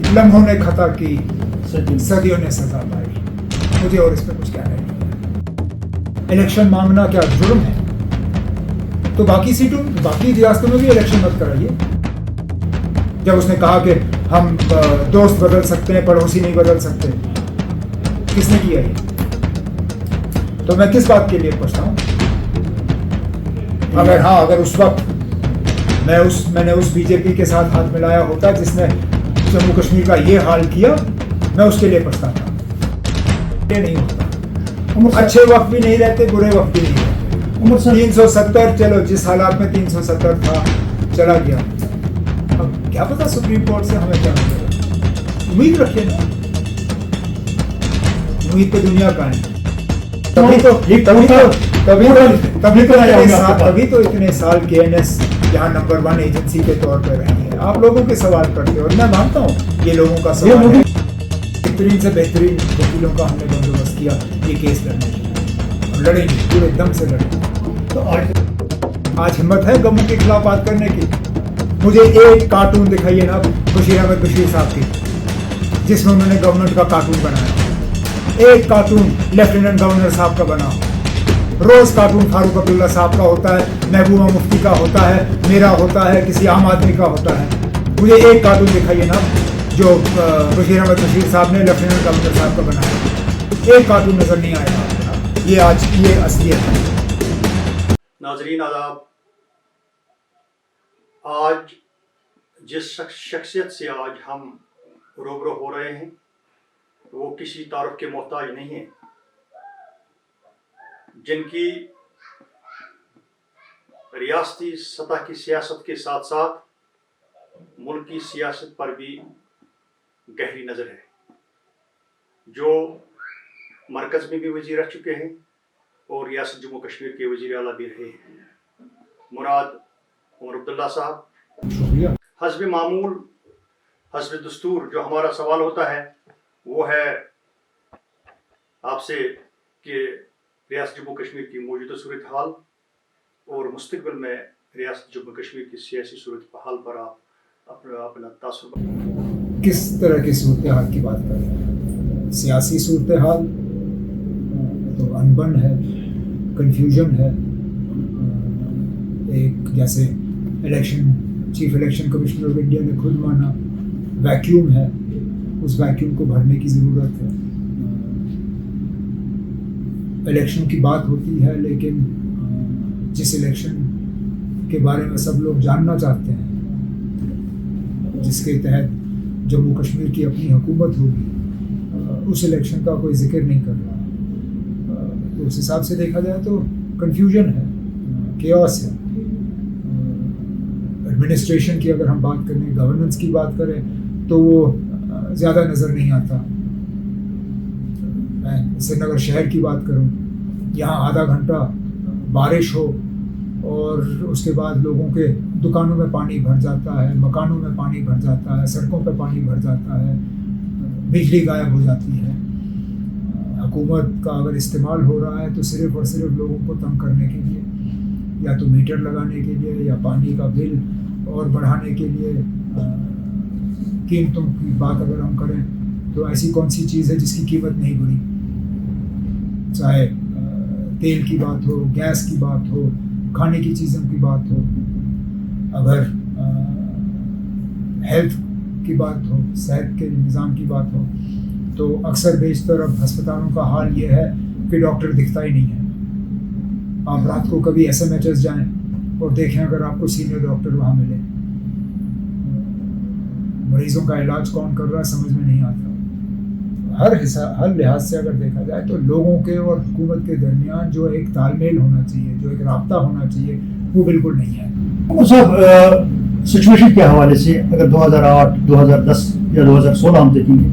लम्हों ने खता की, सदियों ने सजा पाई। मुझे और इस पर कुछ कहना नहीं। इलेक्शन मांगना क्या जुर्म है? तो बाकी सीटों, बाकी रियासतों में भी इलेक्शन मत कराइए। जब उसने कहा कि हम दोस्त बदल सकते हैं, पड़ोसी नहीं बदल सकते, किसने किया ये? तो मैं किस बात के लिए पूछता हूँ? अगर उस वक्त मैंने उस बीजेपी के साथ हाथ मिलाया होता जिसने जम्मू कश्मीर का ये हाल किया, मैं उसके लिए पछताता। ये नहीं होता। अच्छे वक्त भी नहीं रहते, बुरे वक्त भी नहीं रहते। 370, चलो जिस हालात में 370 था चला गया। अब क्या पता सुप्रीम कोर्ट से हमें क्या मिलेगा। उम्मीद रखिए ना, उम्मीद पे दुनिया का है। तभी तो इतने साल KNS यहाँ नंबर 1 एजेंसी के तौर पर रही है। आप लोगों के सवाल करते हो और मैं मानता हूँ ये लोगों का सवाल है। बेहतरीन से बेहतरीन वकीलों का हमने बंदोबस्त किया ये केस लड़ने के लिए, और लड़ेंगे, पूरे दम से लड़ेंगे। तो आज हिम्मत है गवर्नमेंट के खिलाफ बात करने की? मुझे एक कार्टून दिखाइए ना बशीर अहमद बशीर साहब की, जिसमें उन्होंने गवर्नमेंट का कार्टून बनाया। एक कार्टून लेफ्टिनेंट गवर्नर साहब का बना, रोज कार्टून फारूक अब्दुल्ला साहब का होता है, महबूबा मुफ्ती का होता है, मेरा होता है, किसी आम आदमी का होता है। मुझे एक कार्टून दिखाइए ना जो बशीर अहमद बशीर साहब ने लेफ्टिनेंट गवर्नर साहब का बनाया। एक कार्टून नजर नहीं आएगा। ये आज ये असलियत है। नाजरीन आदाब, आज जिस शख्सियत से आज हम रूबरू हो रहे हैं वो किसी तारुफ के मोहताज नहीं है, जिनकी रियासती सतह की सियासत के साथ साथ मुल्क की सियासत पर भी गहरी नज़र है, जो मरकज़ में भी वज़ीर रह चुके हैं और रियासत जम्मू कश्मीर के वज़ीर आला भी रहे हैं। मुराद उमर अब्दुल्ला साहब। हस्ब मामूल, हस्ब दस्तूर जो हमारा सवाल होता है वो है आपसे कि रियासत जम्मू कश्मीर की मौजूदा सूरत हाल और मुस्तकबिल में रियासत जम्मू कश्मीर की सियासी सूरत हाल पर आप अपना तासुर। किस तरह की सूरत हाल की बात कर रहे हैं? सियासी सूरत हाल तो अनबन है, कन्फ्यूजन है। एक जैसे chief election commissioner of India ने खुद माना, वैक्यूम है, उस वैक्यूम को भरने की ज़रूरत है। इलेक्शन की बात होती है, लेकिन जिस इलेक्शन के बारे में सब लोग जानना चाहते हैं, जिसके तहत जम्मू कश्मीर की अपनी हुकूमत होगी, उस इलेक्शन का कोई जिक्र नहीं कर रहा। तो उस हिसाब से देखा जाए तो कन्फ्यूजन है, केओस है। एडमिनिस्ट्रेशन की अगर हम बात करें, गवर्नेंस की बात करें, तो वो ज़्यादा नज़र नहीं आता। मैं श्रीनगर शहर की बात करूं, यहाँ आधा घंटा बारिश हो और उसके बाद लोगों के दुकानों में पानी भर जाता है, मकानों में पानी भर जाता है, सड़कों पर पानी भर जाता है, बिजली गायब हो जाती है। हुकूमत का अगर इस्तेमाल हो रहा है तो सिर्फ़ और सिर्फ लोगों को तंग करने के लिए, या तो मीटर लगाने के लिए, या पानी का बिल और बढ़ाने के लिए। कीमतों की बात अगर हम करें तो ऐसी कौन सी चीज़ है जिसकी कीमत नहीं बढ़ी? चाहे तेल की बात हो, गैस की बात हो, खाने की चीज़ों की बात हो, अगर हेल्थ की बात हो, सेहत के निज़ाम की बात हो, तो अक्सर बेशतर अब अस्पतालों का हाल ये है कि डॉक्टर दिखता ही नहीं है। आप रात को कभी SMHS जाएं और देखें अगर आपको सीनियर डॉक्टर वहाँ मिले। मरीजों का इलाज कौन कर रहा है समझ में नहीं आता। हर लिहाज से अगर देखा जाए तो लोगों के और हुकूमत के दरमियान जो एक तालमेल होना चाहिए, जो एक राब्ता होना चाहिए, वो बिल्कुल नहीं है। साहब, सिचुएशन के हवाले से अगर 2008, 2010 या 2016 हम देखेंगे,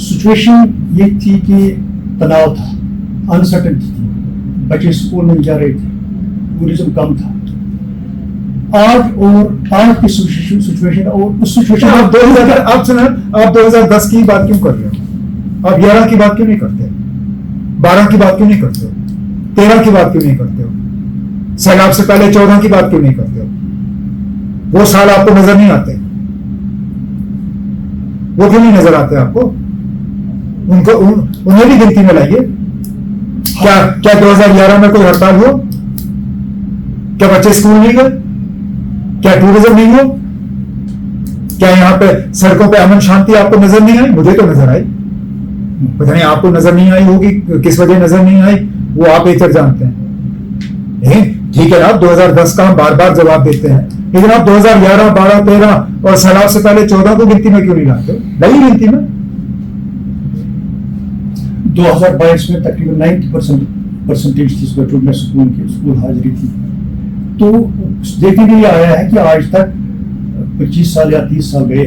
सिचुएशन ये थी कि तनाव था, अनसर्टेनिटी थी, बच्चे स्कूल में जा रहे थे, टूरिज्म कम था। आज की सिचुएशन और उस सिचुएशन आप 2010 की बात क्यों कर रहे हो? आप 11 की बात क्यों नहीं करते? 12 की बात क्यों नहीं करते हो? 13 की बात क्यों नहीं करते हो? सैलाब से पहले 14 की बात क्यों नहीं करते हो? वो साल आपको नजर नहीं आते? वो क्यों नहीं नजर आते आपको? उनको उन्हें भी गिनती में लाइए। क्या 2011 में कोई हड़ताल हो? क्या बच्चे स्कूल नहीं गए? क्या टूरिज्म नहीं हो? क्या यहाँ पे सड़कों पे अमन शांति आपको नजर नहीं आई? मुझे तो नजर आई। पता नहीं आपको नजर नहीं आई होगी, किस वजह नजर नहीं आई वो आप बेहतर जानते हैं। ठीक है ना, 2010 का हम बार बार जवाब देते हैं, लेकिन आप 2011, 12, 13 और सैलाब से पहले 14 को गिनती में क्यों नहीं लाते? लगी गिनती में। 2022 में तकरीबन 90% थी स्कूल हाजिरी थी। तो देखने के लिए आया है कि आज तक 25 साल या 30 साल गए,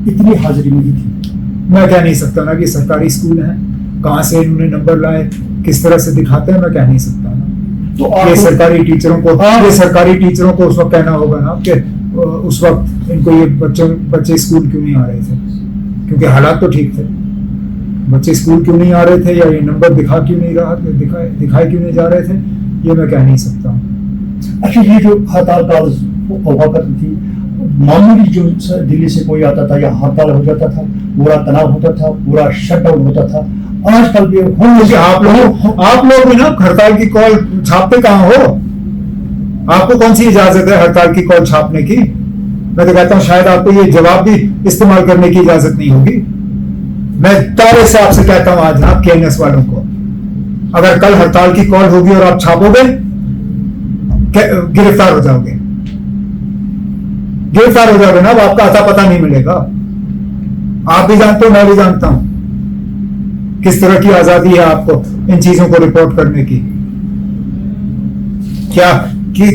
इतनी हाजिरी नहीं थी। मैं कह नहीं सकता ना कि सरकारी स्कूल हैं, कहाँ से इन्होंने नंबर लाए, किस तरह से दिखाते हैं, मैं कह नहीं सकता ना। तो ये सरकारी टीचरों को उस वक्त कहना होगा ना कि उस वक्त इनको ये बच्चे स्कूल क्यों नहीं आ रहे थे, क्योंकि हालात तो ठीक थे। बच्चे स्कूल क्यों नहीं आ रहे थे या ये नंबर दिखाए क्यों नहीं जा रहे थे, ये मैं कह नहीं सकता। अच्छा, ये जो हड़ताल का वक्त थी, मामूली जो दिल्ली से कोई आता था या हड़ताल हो जाता था, पूरा तनाव होता था, पूरा शटडाउन होता था। आजकल भी आप लोग भी ना हड़ताल की कॉल छापते कहाँ हो? आपको कौन सी इजाजत है हड़ताल की कॉल छापने की? मैं तो कहता हूँ शायद आपको ये जवाब भी इस्तेमाल करने की इजाजत नहीं होगी। मैं दावे से आपसे कहता हूँ आज आप केएनएस वालों को, अगर कल हड़ताल की कॉल होगी और आप छापोगे, गिरफ्तार हो जाओगे ना, अब आपका अता पता नहीं मिलेगा। आप भी जानते हो, मैं भी जानता हूं किस तरह की आजादी है आपको इन चीजों को रिपोर्ट करने की।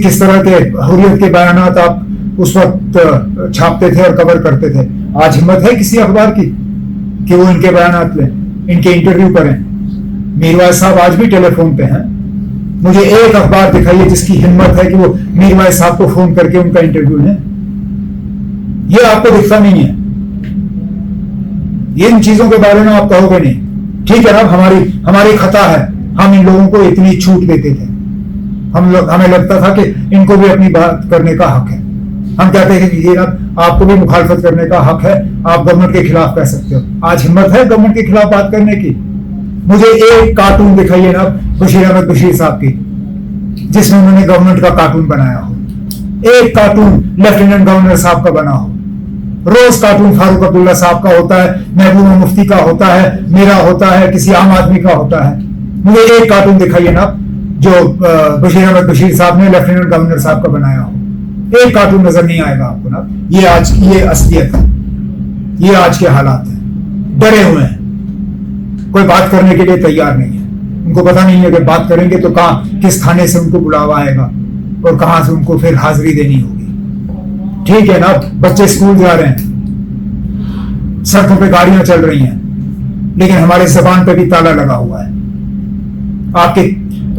किस तरह के हुर्रियत के बयानात आप उस वक्त छापते थे और कवर करते थे। आज हिम्मत है किसी अखबार की कि वो इनके बयानात लें, इनके इंटरव्यू करें? मीरवाइज साहब आज भी टेलीफोन पे हैं। मुझे एक अखबार दिखाइए जिसकी हिम्मत है कि वो मीरवाइज साहब को फोन करके उनका इंटरव्यू लें। ये आपको दिखता नहीं है, ये इन चीजों के बारे में आप कहोगे नहीं। ठीक है ना, हमारी खता है, हम इन लोगों को इतनी छूट देते थे। हमें लगता था कि इनको भी अपनी बात करने का हक है। हम कहते हैं कि ये ना आपको भी मुखालफत करने का हक है, आप गवर्नमेंट के खिलाफ कह सकते हो। आज हिम्मत है गवर्नमेंट के खिलाफ बात करने की? मुझे एक कार्टून दिखाइए ना बशीर अहमद बशीर साहब की, जिसमें उन्होंने गवर्नमेंट का कार्टून बनाया हो। एक कार्टून लेफ्टिनेंट गवर्नर साहब का बना हो। रोज कार्टून फारूक अब्दुल्ला साहब का होता है, महबूबा मुफ्ती का होता है, मेरा होता है, किसी आम आदमी का होता है। मुझे एक कार्टून दिखाइए ना जो बशीर अहमद बशीर साहब ने लेफ्टिनेंट गवर्नर साहब का बनाया हो। एक कार्टून नजर नहीं आएगा आपको ना। ये असलियत है, ये आज के हालात है। डरे हुए हैं, कोई बात करने के लिए तैयार नहीं है। उनको पता नहीं है कि बात करेंगे तो किस थाने से उनको बुलावा आएगा और कहां से उनको फिर हाजिरी देनी होगी। ठीक है ना, बच्चे स्कूल जा रहे हैं, सड़कों पे गाड़ियां चल रही हैं, लेकिन हमारे जबान पे भी ताला लगा हुआ है, आपके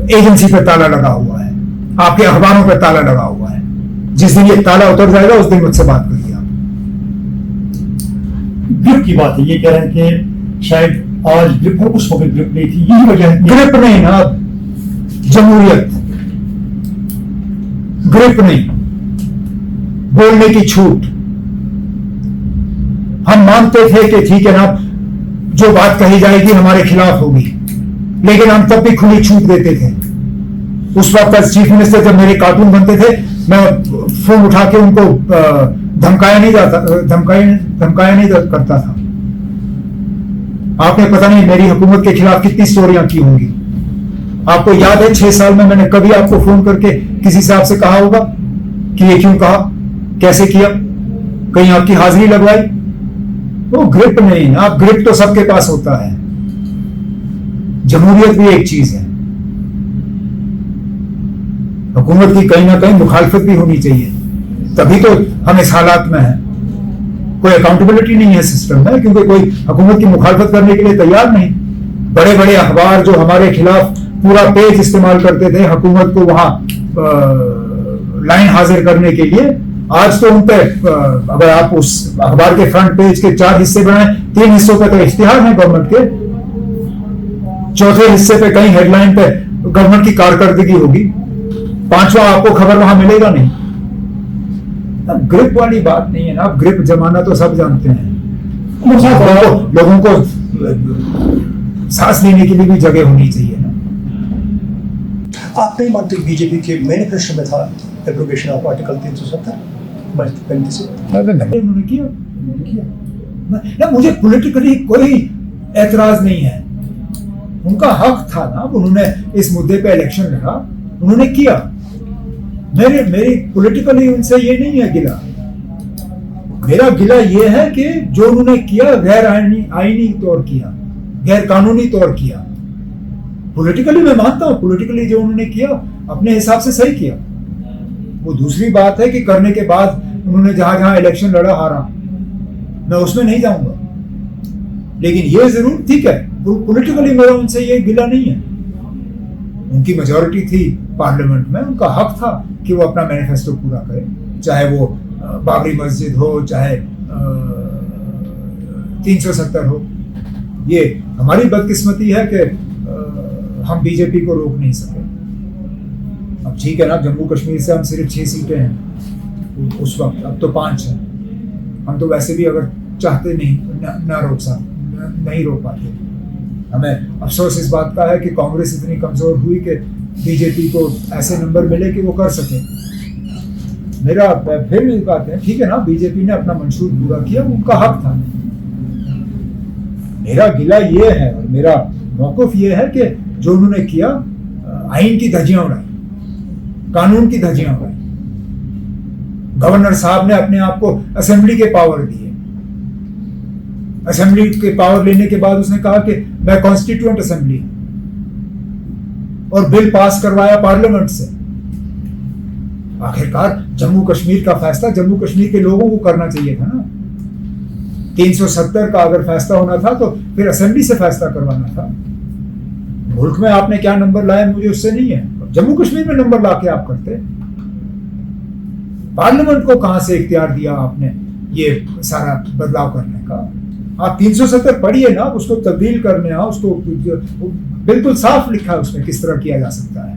एजेंसी पे ताला लगा हुआ है, आपके अखबारों पे ताला लगा हुआ है। जिस दिन ये ताला उतर जाएगा उस दिन मुझसे बात करिए आप। ग्रिप की बात है, ये कह रहे हैं कि शायद आज ग्रिप है, उस वक्त ग्रिप नहीं थी, यही वजह है। ग्रिप नहीं ना, जमहूरियत, ग्रिप नहीं, बोलने की छूट। हम मानते थे कि ठीक है ना, जो बात कही जाएगी हमारे खिलाफ होगी, लेकिन हम तब भी खुली छूट देते थे। उस वक्त एज चीफ मिनिस्टर जब मेरे कार्टून बनते थे, मैं फोन उठा के उनको धमकाया नहीं करता था। आपने पता नहीं मेरी हुकूमत के खिलाफ कितनी स्टोरियां की होंगी। आपको याद है 6 साल में मैंने कभी आपको फोन करके किसी से आपसे कहा होगा कि ये क्यों कहा, कैसे किया, कहीं आपकी हाजिरी लगवाई? वो ग्रिप नहीं। आप ग्रिप तो सबके पास होता है, जमहूरियत भी एक चीज है। हुकूमत की कहीं ना कहीं मुखालफत भी होनी चाहिए, तभी तो हम इस हालात में हैं। कोई अकाउंटेबिलिटी नहीं है सिस्टम में, क्योंकि कोई हुकूमत की मुखालफत करने के लिए तैयार नहीं। बड़े बड़े अखबार जो हमारे खिलाफ पूरा पेज इस्तेमाल करते थे हुकूमत को वहां लाइन हाजिर करने के लिए, आज तो उन पे अगर आप उस अखबार के फ्रंट पेज के 4 हिस्से बनाए, 3 हिस्सों पे तो इश्तिहार है गवर्नमेंट के, चौथे हिस्से पे कहीं हेडलाइन पे गवर्नमेंट की कारकर्दगी होगी, 5वां आपको खबर वहां मिलेगा नहीं। अब ग्रिप वाली बात नहीं है ना। अब ग्रिप जमाना तो सब जानते हैं। लोगों को सांस लेने के लिए भी जगह होनी चाहिए ना। आप नहीं मानते बीजेपी के मैनिफेस्टो में था एब्रोगेशन ऑफ आर्टिकल 370? उन्होंने किया ना, मुझे पॉलिटिकली कोई एतराज नहीं है, उनका हक था ना, उन्होंने इस मुद्दे पे इलेक्शन लड़ा, उन्होंने किया। मेरी पॉलिटिकली उनसे ये नहीं है गिला, मेरा गिला ये है कि जो उन्होंने किया गैर आईनी तौर किया, गैर कानूनी तौर किया। पॉलिटिकली मैं मानता हूं, पॉलिटिकली जो उन्होंने किया अपने हिसाब से सही किया। वो दूसरी बात है कि करने के बाद उन्होंने जहां जहां इलेक्शन लड़ा हारा, मैं उसमें नहीं जाऊंगा, लेकिन ये जरूर ठीक है, पॉलिटिकली मेरा उनसे ये गिला नहीं है। उनकी मेजॉरिटी थी पार्लियामेंट में, उनका हक था कि वो अपना मैनिफेस्टो पूरा करे, चाहे वो बाबरी मस्जिद हो, चाहे 370 हो। ये हमारी बदकिस्मती है कि हम बीजेपी को रोक नहीं सके। अब ठीक है ना, जम्मू कश्मीर से हम सिर्फ 6 सीटें हैं उस वक्त, अब तो 5 हैं। हम तो वैसे भी अगर चाहते नहीं रोक पाते। हमें अफसोस इस बात का है कि कांग्रेस इतनी कमजोर हुई कि बीजेपी को ऐसे नंबर मिले कि वो कर सके। मेरा फिर भी बात है, ठीक है ना, बीजेपी ने अपना मंशूर पूरा किया, उनका हक था। मेरा गिला ये है और मेरा मौक़िफ़ ये है कि जो उन्होंने किया, आइन की धज्जियां उड़ाई, कानून की धज्जियां उड़ाई। गवर्नर साहब ने अपने आप को असेंबली के पावर दिए, असेंबली के पावर लेने के बाद उसने कहा कि मैं कॉन्स्टिट्यूएंट असेंबली, और बिल पास करवाया पार्लियामेंट से। आखिरकार जम्मू कश्मीर का फैसला जम्मू कश्मीर के लोगों को करना चाहिए था ना। 370 का अगर फैसला होना था तो फिर असेंबली से फैसला करवाना था। मुल्क में आपने क्या नंबर लाए मुझे उससे नहीं है, जम्मू कश्मीर में नंबर लाके आप करते। पार्लियामेंट को कहां से इख्तियार दिया आपने ये सारा बदलाव करने का? आप 370 पढ़िए ना, उसको तब्दील करने, उसको बिल्कुल साफ लिखा है उसमें किस तरह किया जा सकता है।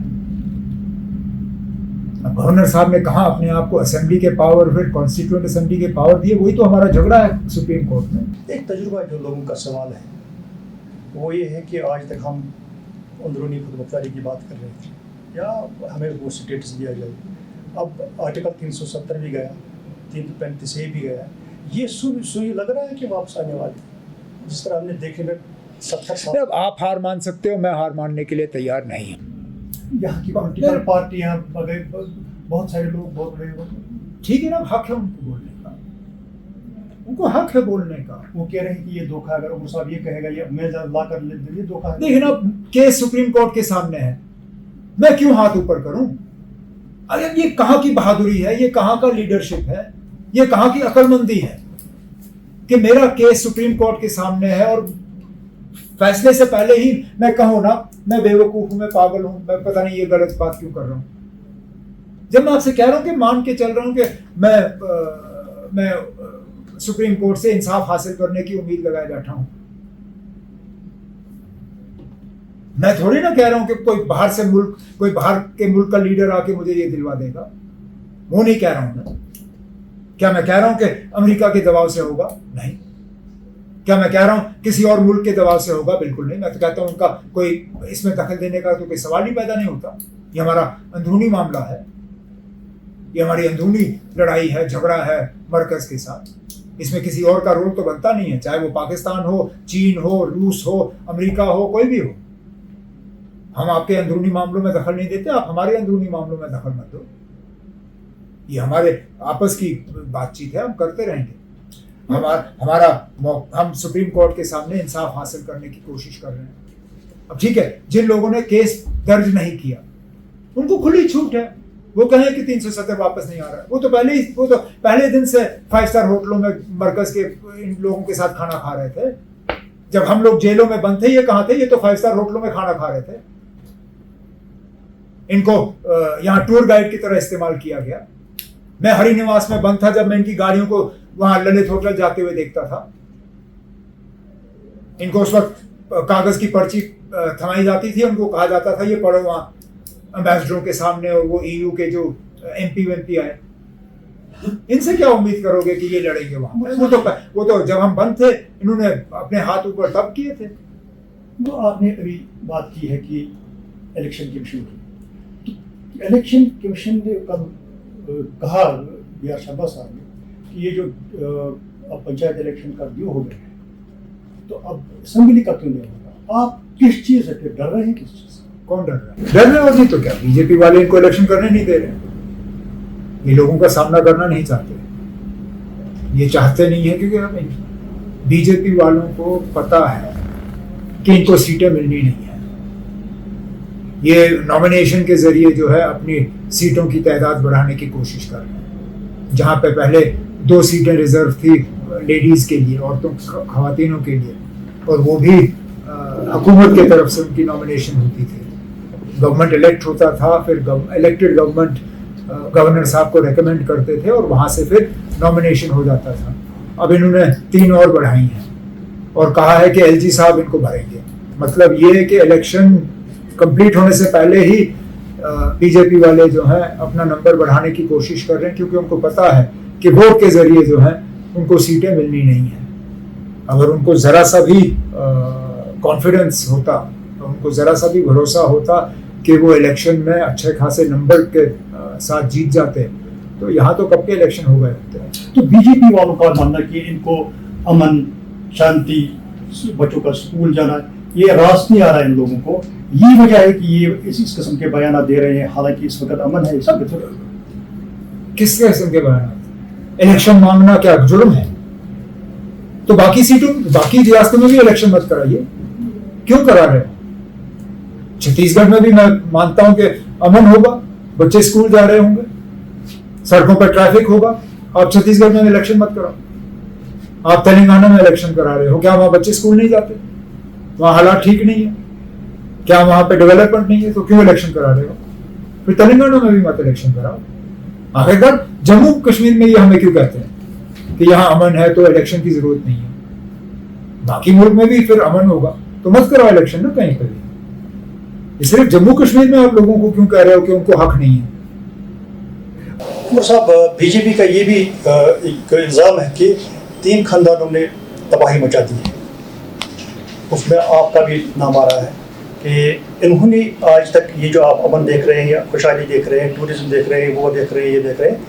अब गवर्नर साहब ने कहा अपने आप को असेंबली के पावर, फिर कॉन्स्टिट्यूएंट असेंबली के पावर दिए, वही तो हमारा झगड़ा है सुप्रीम कोर्ट में। एक तजुर्बा जो लोगों का सवाल है वो ये है कि आज तक हम अंदरूनी खुदमुख्तारी की बात कर रहे थे या हमें वो स्टेटस दिया जाए। अब आर्टिकल 370 भी गया, 335A भी गया, ये सुई लग रहा है कि वापस आने वाली, जिस तरह हमने देखने में 70 साल। अब आप हार मान सकते हो, मैं हार मानने के लिए तैयार नहीं हूँ। यहाँ की पॉलिटिकल पार्टियाँ, बहुत सारे लोग बोल रहे हो, ठीक है ना, हक है उनको बोलने का, उनको हक है बोलने का। वो कह रहे हैं कि ये धोखा, अगर उमर साहब ये कहेगा ये मैं ला कर ये धोखा है। देखिए ना, केस सुप्रीम कोर्ट के सामने है, मैं क्यों हाथ ऊपर करूं? अरे ये कहाँ की बहादुरी है, ये कहाँ का लीडरशिप है, ये कहाँ की अक्लमंदी है कि मेरा केस सुप्रीम कोर्ट के सामने है और फैसले से पहले ही मैं कहूं ना मैं बेवकूफ हूं, मैं पागल हूं, मैं पता नहीं ये गलत बात क्यों कर रहा हूं। जब मैं आपसे कह रहा हूं कि मान के चल रहा हूं कि मैं सुप्रीम कोर्ट से इंसाफ हासिल करने की उम्मीद लगाए बैठा हूं। मैं थोड़ी ना कह रहा हूं कि कोई बाहर के मुल्क का लीडर आके मुझे ये दिलवा देगा, वो नहीं कह रहा हूं मैं। क्या मैं कह रहा हूं कि अमेरिका के दबाव से होगा? नहीं। क्या मैं कह रहा हूं किसी और मुल्क के दबाव से होगा? बिल्कुल नहीं। मैं तो कहता हूं उनका कोई इसमें दखल देने का तो कोई सवाल ही पैदा नहीं होता। ये हमारा अंदरूनी मामला है, ये हमारी अंदरूनी लड़ाई है, झगड़ा है मरकज के साथ। इसमें किसी और का रोल तो बनता नहीं है, चाहे वो पाकिस्तान हो, चीन हो, रूस हो, अमेरिका हो, कोई भी हो। हम आपके अंदरूनी मामलों में दखल नहीं देते, आप हमारे अंदरूनी मामलों में दखल मत दो। ये हमारे आपस की बातचीत है, हम करते रहेंगे। हम सुप्रीम कोर्ट के सामने इंसाफ हासिल करने की कोशिश कर रहे हैं। अब ठीक है, जिन लोगों ने केस दर्ज नहीं किया उनको खुली छूट है, वो कहें कि 370 वापस नहीं आ रहा है। वो तो पहले दिन से 5 स्टार होटलों में मरकज के इन लोगों के साथ खाना खा रहे थे। जब हम लोग जेलों में बंद थे, ये कहाँ थे? ये तो 5 स्टार होटलों में खाना खा रहे थे। इनको यहाँ टूर गाइड की तरह इस्तेमाल किया गया। मैं हरि निवास में बंद था जब मैं इनकी गाड़ियों को वहां ललित होटल जाते हुए देखता था। इनको उस वक्त कागज की पर्ची थमाई जाती थी, उनको कहा जाता था ये पढ़ो वहां एम्बेसडरों के सामने, और वो EU के जो MP आए। इनसे क्या उम्मीद करोगे कि ये लड़ेंगे वहां पर? वो तो जब हम बंद थे इन्होंने अपने हाथ ऊपर तब किए थे। तो आपने अभी बात की है कि इलेक्शन कमीशन की, तो इलेक्शन कमीशन ने कल कहा बी आर शर्मा साहब ने कि ये जो अब पंचायत इलेक्शन का ड्यू हो गया है, तो अब असेंबली का क्यों नहीं होगा? आप किस चीज़ से डर रहे हैं? किस चीज़ से? कौन डर रहा है? डर रहे हो नहीं तो क्या? बीजेपी वाले इनको इलेक्शन करने नहीं दे रहे, ये लोगों का सामना करना नहीं चाहते, ये चाहते नहीं है क्योंकि बीजेपी वालों को पता है कि इनको सीटें मिलनी नहीं है। ये नॉमिनेशन के जरिए जो है अपनी सीटों की तादाद बढ़ाने की कोशिश कर रहे हैं। जहाँ पे पहले 2 सीटें रिजर्व थी लेडीज के लिए, औरतों खवातीनों के लिए, और वो भी हुकूमत की तरफ से उनकी नॉमिनेशन होती थी, गवर्नमेंट इलेक्ट होता था, फिर इलेक्टेड गवर्नमेंट गवर्नर साहब को रेकमेंड करते थे और वहाँ से फिर नॉमिनेशन हो जाता था। अब इन्होंने 3 और बढ़ाई हैं और कहा है कि एलजी साहब इनको भरेंगे। मतलब ये है कि इलेक्शन कंप्लीट होने से पहले ही बीजेपी वाले जो हैं अपना नंबर बढ़ाने की कोशिश कर रहे हैं, क्योंकि उनको पता है कि वोट के जरिए जो है उनको सीटें मिलनी नहीं है। अगर उनको ज़रा सा भी कॉन्फिडेंस होता, तो उनको ज़रा सा भी भरोसा होता कि वो इलेक्शन में अच्छे खासे नंबर के साथ जीत जाते, तो यहाँ तो कब के इलेक्शन हो गए होते हैं। तो बीजेपी वालों का मानना कि इनको अमन शांति, बच्चों का स्कूल जाना, ये रास नहीं आ रहा है इन लोगों को, ये वजह है कि ये इस किस्म के बयान दे रहे हैं। हालांकि इस वक्त अमन है, इस वक्त किस किस्म के बयान? इलेक्शन मांगना क्या जुर्म है? तो बाकी रियासतों में भी इलेक्शन मत कराइए, क्यों करा रहे हो? छत्तीसगढ़ में भी मैं मानता हूं कि अमन होगा, बच्चे स्कूल जा रहे होंगे, सड़कों पर ट्रैफिक होगा। आप छत्तीसगढ़ में इलेक्शन मत कराओ। आप तेलंगाना में इलेक्शन करा रहे हो, क्या वहां बच्चे स्कूल नहीं जाते? वहां हालात ठीक नहीं है? क्या वहां पे डेवलपमेंट नहीं है? तो क्यों इलेक्शन करा रहे हो? फिर तेलंगाना में भी मत इलेक्शन कराओ। आखिरकार जम्मू कश्मीर में ये हमें क्यों कहते हैं कि यहाँ अमन है तो इलेक्शन की जरूरत नहीं है? बाकी मुल्क में भी फिर अमन होगा तो मत कराओ इलेक्शन ना कहीं पर भी। सिर्फ जम्मू कश्मीर में आप लोगों को क्यों कह रहे हो कि उनको हक नहीं है? उमर साहब, बीजेपी का ये भी एक इल्ज़ाम है कि 3 खानदानों ने तबाही मचा दी है, उसमें आपका भी नाम आ रहा है कि इन्होंने आज तक ये जो आप अमन देख रहे हैं, या खुशहाली देख रहे हैं, टूरिज्म देख रहे हैं, वो देख रहे हैं, ये देख रहे हैं।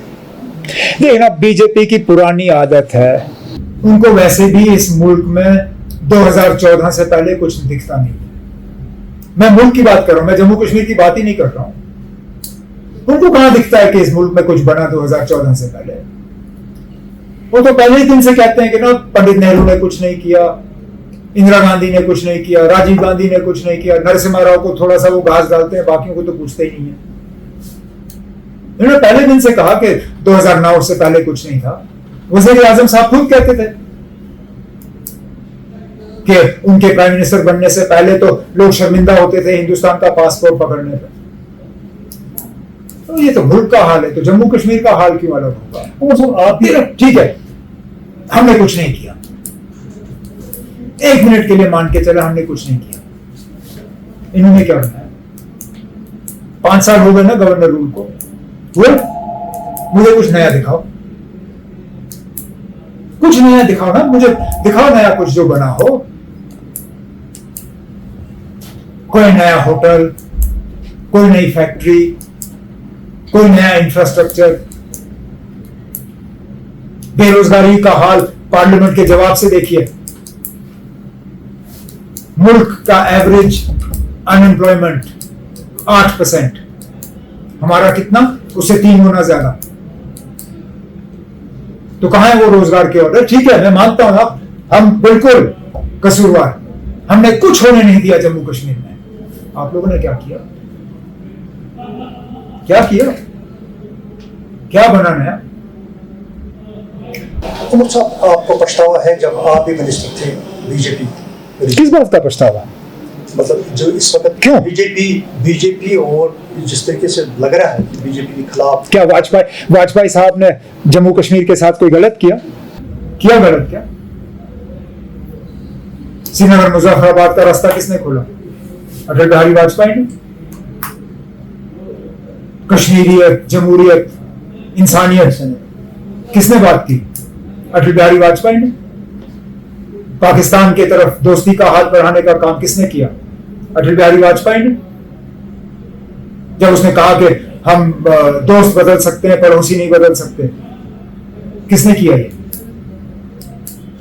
देखना, बीजेपी की पुरानी आदत है, उनको वैसे भी इस मुल्क में 2014 से पहले कुछ दिखता नहीं। मैं मुल्क की बात कर रहा हूं, मैं जम्मू कश्मीर की बात ही नहीं कर रहा हूं। उनको कहां दिखता है कि इस मुल्क में कुछ बना 2014 से पहले? वो तो पहले ही दिन से कहते हैं कि ना पंडित नेहरू ने कुछ नहीं किया, इंदिरा गांधी ने कुछ नहीं किया, राजीव गांधी ने कुछ नहीं किया, नरसिम्हा राव को थोड़ा सा वो घास डालते हैं, बाकियों को तो पूछते ही नहीं है। उन्होंने पहले दिन से कहा कि 2009 से पहले कुछ नहीं था। वज़ीर आज़म साहब खुद कहते थे कि उनके प्राइम मिनिस्टर बनने से पहले तो लोग शर्मिंदा होते थे हिंदुस्तान का पासपोर्ट पकड़ने पर। तो ये तो मुल्क का हाल है, तो जम्मू कश्मीर का हाल क्यों अलग होगा? वो सब आप ठीक है, हमने कुछ नहीं किया, 1 मिनट के लिए मान के चले हमने कुछ नहीं किया। इन्होंने क्या बनाया? 5 साल हो गए ना गवर्नर रूल को, मुझे कुछ नया दिखाओ, कुछ नया दिखाओ ना, मुझे दिखाओ नया कुछ जो बना हो। कोई नया होटल, कोई नई फैक्ट्री, कोई नया इंफ्रास्ट्रक्चर। बेरोजगारी का हाल पार्लियामेंट के जवाब से देखिए। मुल्क का एवरेज अनएम्प्लॉयमेंट 8%, हमारा कितना? उससे 3 गुना ज्यादा। तो कहां है वो रोजगार के ऑर्डर? ठीक है, मैं मानता हूं हम बिल्कुल कसूरवार, हमने कुछ होने नहीं दिया जम्मू कश्मीर में। आप लोगों ने क्या किया? क्या किया? क्या बना नया? उमर साहब, आपको पछतावा है जब आप भी मिनिस्टर थे बीजेपी? किस बात का पछतावा? मतलब जो इस वक्त क्यों बीजेपी और जिस तरीके से लग रहा है बीजेपी के खिलाफ, क्या वाजपेयी साहब ने जम्मू कश्मीर के साथ कोई गलत किया? गलत क्या? श्रीनगर मुजफ्फराबाद का रास्ता किसने खोला? अटल बिहारी वाजपेयी ने। कश्मीरियत, जमहूरियत, इंसानियत किसने बात की? अटल बिहारी वाजपेयी ने। पाकिस्तान की तरफ दोस्ती का हाथ बढ़ाने का काम किसने किया? अटल बिहारी वाजपेयी ने। जब उसने कहा कि हम दोस्त बदल सकते हैं, पड़ोसी नहीं बदल सकते, किसने किया ये?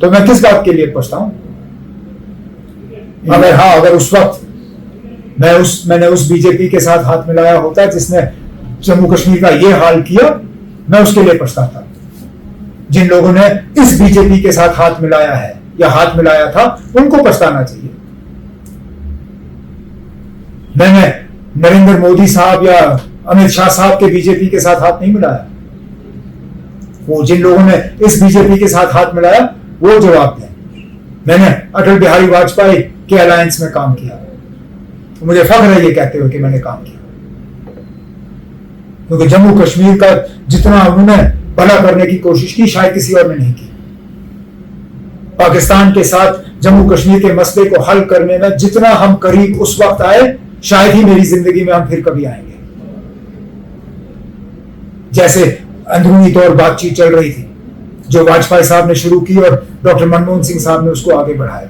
तो मैं किस बात के लिए पछताऊं? अगर उस वक्त मैंने उस बीजेपी के साथ हाथ मिलाया होता जिसने जम्मू कश्मीर का ये हाल किया, मैं उसके लिए पछताता। जिन लोगों ने इस बीजेपी के साथ हाथ मिलाया है या हाथ मिलाया था, उनको पछताना चाहिए। मैंने नरेंद्र मोदी साहब या अमित शाह साहब के बीजेपी के साथ हाथ नहीं मिलाया। वो जिन लोगों ने इस बीजेपी के साथ हाथ मिलाया, वो जवाब दें। मैंने अटल बिहारी वाजपेयी के अलायंस में काम किया, तो मुझे फख्र है ये कहते हुए कि मैंने काम किया, क्योंकि जम्मू कश्मीर का जितना उन्होंने भला करने की कोशिश की, शायद किसी और ने नहीं की। पाकिस्तान के साथ जम्मू कश्मीर के मसले को हल करने में जितना हम करीब उस वक्त आए, शायद ही मेरी जिंदगी में हम फिर कभी आएंगे। जैसे अंदरूनी तौर बातचीत चल रही थी, जो वाजपेयी साहब ने शुरू की और डॉक्टर मनमोहन सिंह साहब ने उसको आगे बढ़ाया।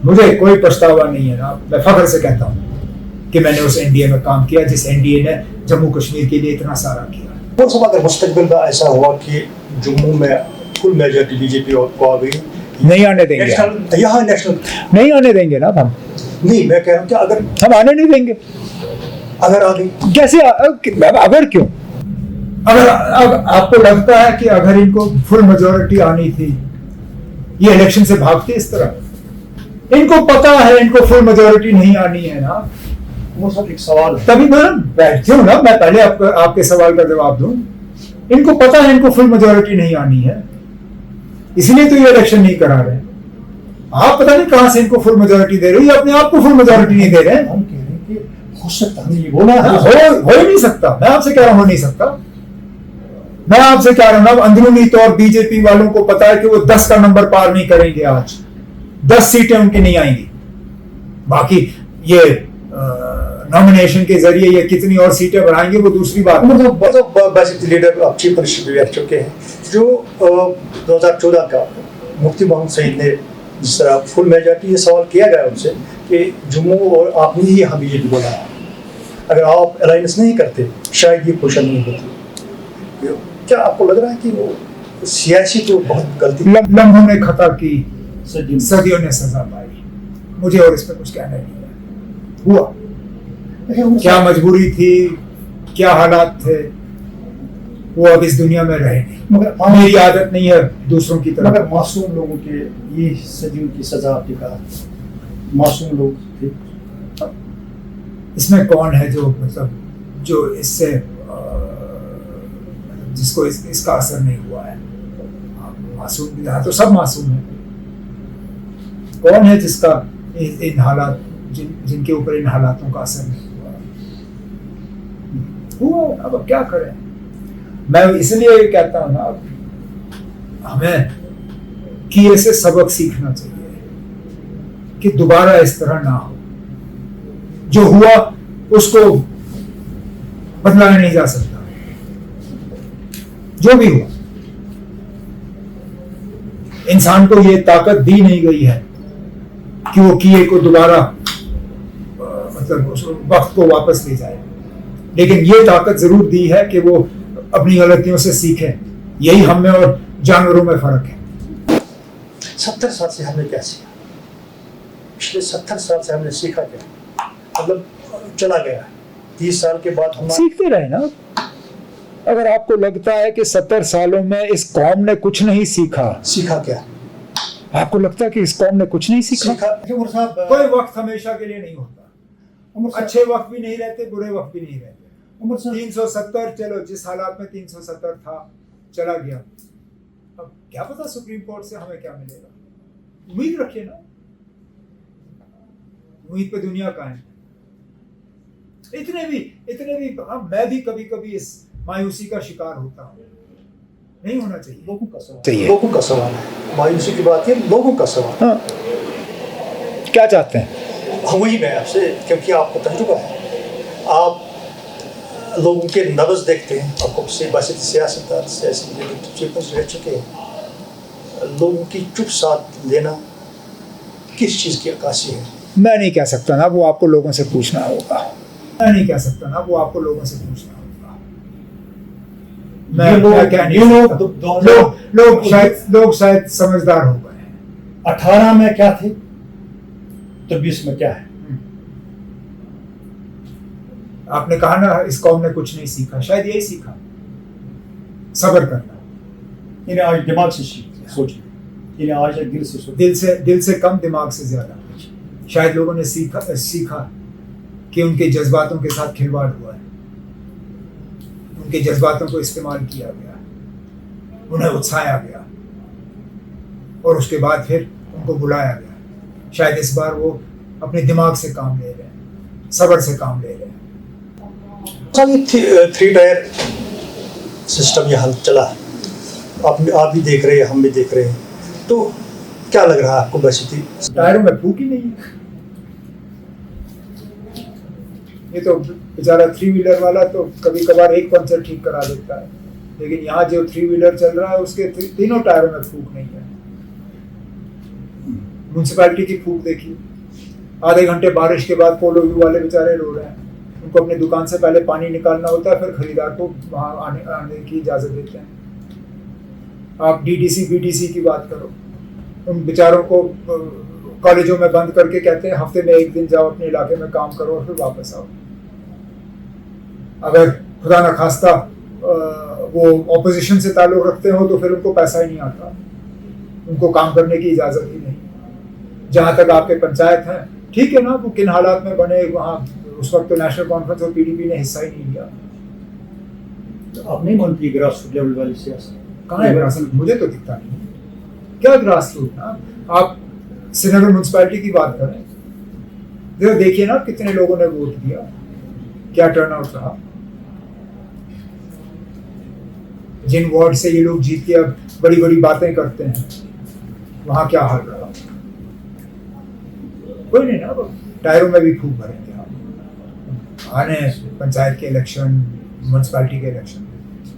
मुझे कोई पछतावा नहीं है ना, मैं फख्र से कहता हूं कि मैंने उस एनडीए में काम किया जिस एनडीए ने जम्मू कश्मीर के लिए इतना सारा किया। और सब अगर मुस्तकबिल में ऐसा हुआ कि जम्मू में फुल मेजॉरिटी बीजेपी को आ गई, नहीं आने देंगे, यहाँ नेशनल नहीं आने देंगे ना हम। नहीं, मैं कह रहा हूँ कि अगर हम आने नहीं देंगे। अगर आ गई कैसे? अगर क्यों? अगर आपको लगता है कि अगर इनको फुल मेजॉरिटी आनी थी, ये इलेक्शन से भागते इस तरह? इनको पता है इनको फुल मेजॉरिटी नहीं आनी है ना। वो सब एक सवाल है। तभी मैं बैठती हूँ ना, मैं पहले आपके सवाल का जवाब दूं। इनको पता है इनको फुल मेजॉरिटी नहीं आनी है, इसलिए तो ये इलेक्शन नहीं करा रहे। आप पता नहीं कहां से इनको फुल मेजॉरिटी दे रहे हो, अपने आप को फुल मेजॉरिटी नहीं दे रहे हैं। हम कह रहे हैं कि हो सकता है, ये बोला हो ही नहीं सकता। मैं आपसे कह रहा हूं हो नहीं सकता। मैं आपसे कह रहा हूं, अंदरूनी तौर बीजेपी वालों को पता है कि वो 10 का नंबर पार नहीं करेंगे। आज 10 सीटें उनकी नहीं आएंगी। बाकी ये नॉमिनेशन के जरिए ये कितनी और सीटें बढ़ाएंगे वो दूसरी बात। बेसिक लीडर अब चीफ मिनिस्टर भी रह चुके हैं, जो 2014 का मुफ्ती मोहम्मद सईद ने जिस तरह फुल मेजॉरिटी, ये सवाल किया गया उनसे कि जम्मू और आपने ही यहाँ बीजेपी बनाया, अगर आप अलायंस नहीं करते शायद ये क्वेश्चन नहीं होती। क्या आपको लग रहा है कि वो सियासी तो बहुत गलती, लम्हों ने खता की, सदियों ने सजा पाई? मुझे और इस पर कुछ कहना नहीं है। हुआ क्या, मजबूरी थी, क्या हालात थे, वो अब इस दुनिया में रहे नहीं। मगर मेरी आदत नहीं है दूसरों की तरह। मगर मासूम लोगों के ये सदियों की सजा आपने कहा, मासूम लोग थे। इसमें कौन है जो मतलब जो इससे जिसको इसका असर नहीं हुआ है? मासूम, यहाँ तो सब मासूम है। कौन है जिसका इन हालात जिनके ऊपर इन हालातों का असर नहीं हुआ? अब क्या करें? मैं इसलिए कहता हूं ना, हमें किए से सबक सीखना चाहिए कि दोबारा इस तरह ना हो। जो हुआ उसको बदलाया नहीं जा सकता। जो भी हुआ, इंसान को ये ताकत दी नहीं गई है कि वो किए को दोबारा मतलब वक्त को वापस ले जाए, लेकिन ये ताकत जरूर दी है कि वो अपनी गलतियों से सीखे। यही हम में और जानवरों में फर्क है। 70 साल से हमने क्या सीखा? पिछले 70 साल से हमने सीखा क्या? मतलब चला गया 30 साल के बाद हम सीखते रहे ना। अगर आपको लगता है कि 70 सालों में इस कौम ने कुछ नहीं सीखा क्या? आपको लगता है कि इस कौम ने कुछ नहीं सीखा? कोई वक्त हमेशा के लिए नहीं होता। अच्छे वक्त भी नहीं रहते, बुरे वक्त भी नहीं रहते। 370, चलो जिस हालात में 370 था चला गया। अब क्या पता सुप्रीम कोर्ट से हमें क्या मिलेगा? उम्मीद रखिए ना, उम्मीद पे दुनिया कायम है। इतने भी मैं भी कभी कभी इस मायूसी का शिकार होता हूँ। नहीं होना चाहिए। लोगों का सवाल है। मायूसी की बात है, लोगों का सवाल। हाँ। क्या चाहते हैं? वही मैं आपसे, क्योंकि आपको तजुर्बा है, आप लोगों के नब्ज़ देखते हैं, आपको बसित सियासतदान सियासी चीफ रह चुके हैं, लोगों की चुप साथ लेना किस चीज़ की अक्कासी है? मैं नहीं कह सकता ना, वो आपको लोगों से पूछना होगा। मैं नहीं कह सकता ना, वो आपको लोगों से पूछना होगा। मैं क्या नहीं सकता। लोग शायद समझदार हो गए हैं। 18 में क्या थे तो 20 में क्या है? आपने कहा ना इस कौम ने कुछ नहीं सीखा, शायद यही सीखा, सब्र करना। इन्हें आज दिमाग से सोचिए, इन्हें आज दिल से सोचिए। दिल से कम, दिमाग से ज्यादा। शायद लोगों ने सीखा कि उनके जज्बातों के साथ खिलवाड़ हुआ है, उनके जज्बातों को इस्तेमाल किया गया, उन्हें उकसाया गया और उसके बाद फिर उनको बुलाया गया। शायद इस बार वो अपने दिमाग से काम ले रहे हैं, सब्र से काम ले रहे हैं। थ्री टायर सिस्टम ये हाल चला है, आप भी देख रहे हैं, हम भी देख रहे हैं, तो क्या लग रहा है आपको? बसिती टायरों में फूक ही नहीं है। ये तो बेचारा 3 व्हीलर वाला तो कभी कभार एक पंचर ठीक करा देता है, लेकिन यहाँ जो 3 व्हीलर चल रहा है उसके तीनों टायरों में फूक नहीं है। म्युनिसिपैलिटी की फूक देखिए, आधे घंटे बारिश के बाद पोलो व्यू वाले बेचारे रो रहे हैं। उनको अपनी दुकान से पहले पानी निकालना होता है, फिर खरीदार को वहाँ आने की इजाज़त देते हैं। आप डीडीसी बीडीसी की बात करो, उन बेचारों को कॉलेजों में बंद करके कहते हैं हफ्ते में 1 दिन जाओ अपने इलाके में काम करो और फिर वापस आओ। अगर खुदा न खास्ता वो ऑपोजिशन से ताल्लुक़ रखते हो तो फिर उनको पैसा ही नहीं आता, उनको काम करने की इजाज़त ही नहीं। जहाँ तक आपके पंचायत हैं, ठीक है ना, वो किन हालात में बने, वहाँ उस वक्त तो नेशनल कॉन्फ्रेंस और पीडीपी ने हिस्सा ही नहीं लिया। तो आप नहीं मानती ग्रास रूट लेवल वाली सियासत? कहाँ है ग्रास रूट? मुझे तो दिखता नहीं। क्या ग्रास रूट ना? आप श्रीनगर म्युनिसिपैलिटी की बात करें, देखिए ना कितने लोगों ने वोट दिया, क्या टर्नआउट रहा। जिन वार्ड से ये लोग जीत के अब बड़ी बड़ी बातें करते हैं, वहां क्या हाल रहा? कोई नहीं ना, टायरों में भी फूक भरेंगे। आने पंचायत के इलेक्शन, म्युनिसिपैलिटी के इलेक्शन,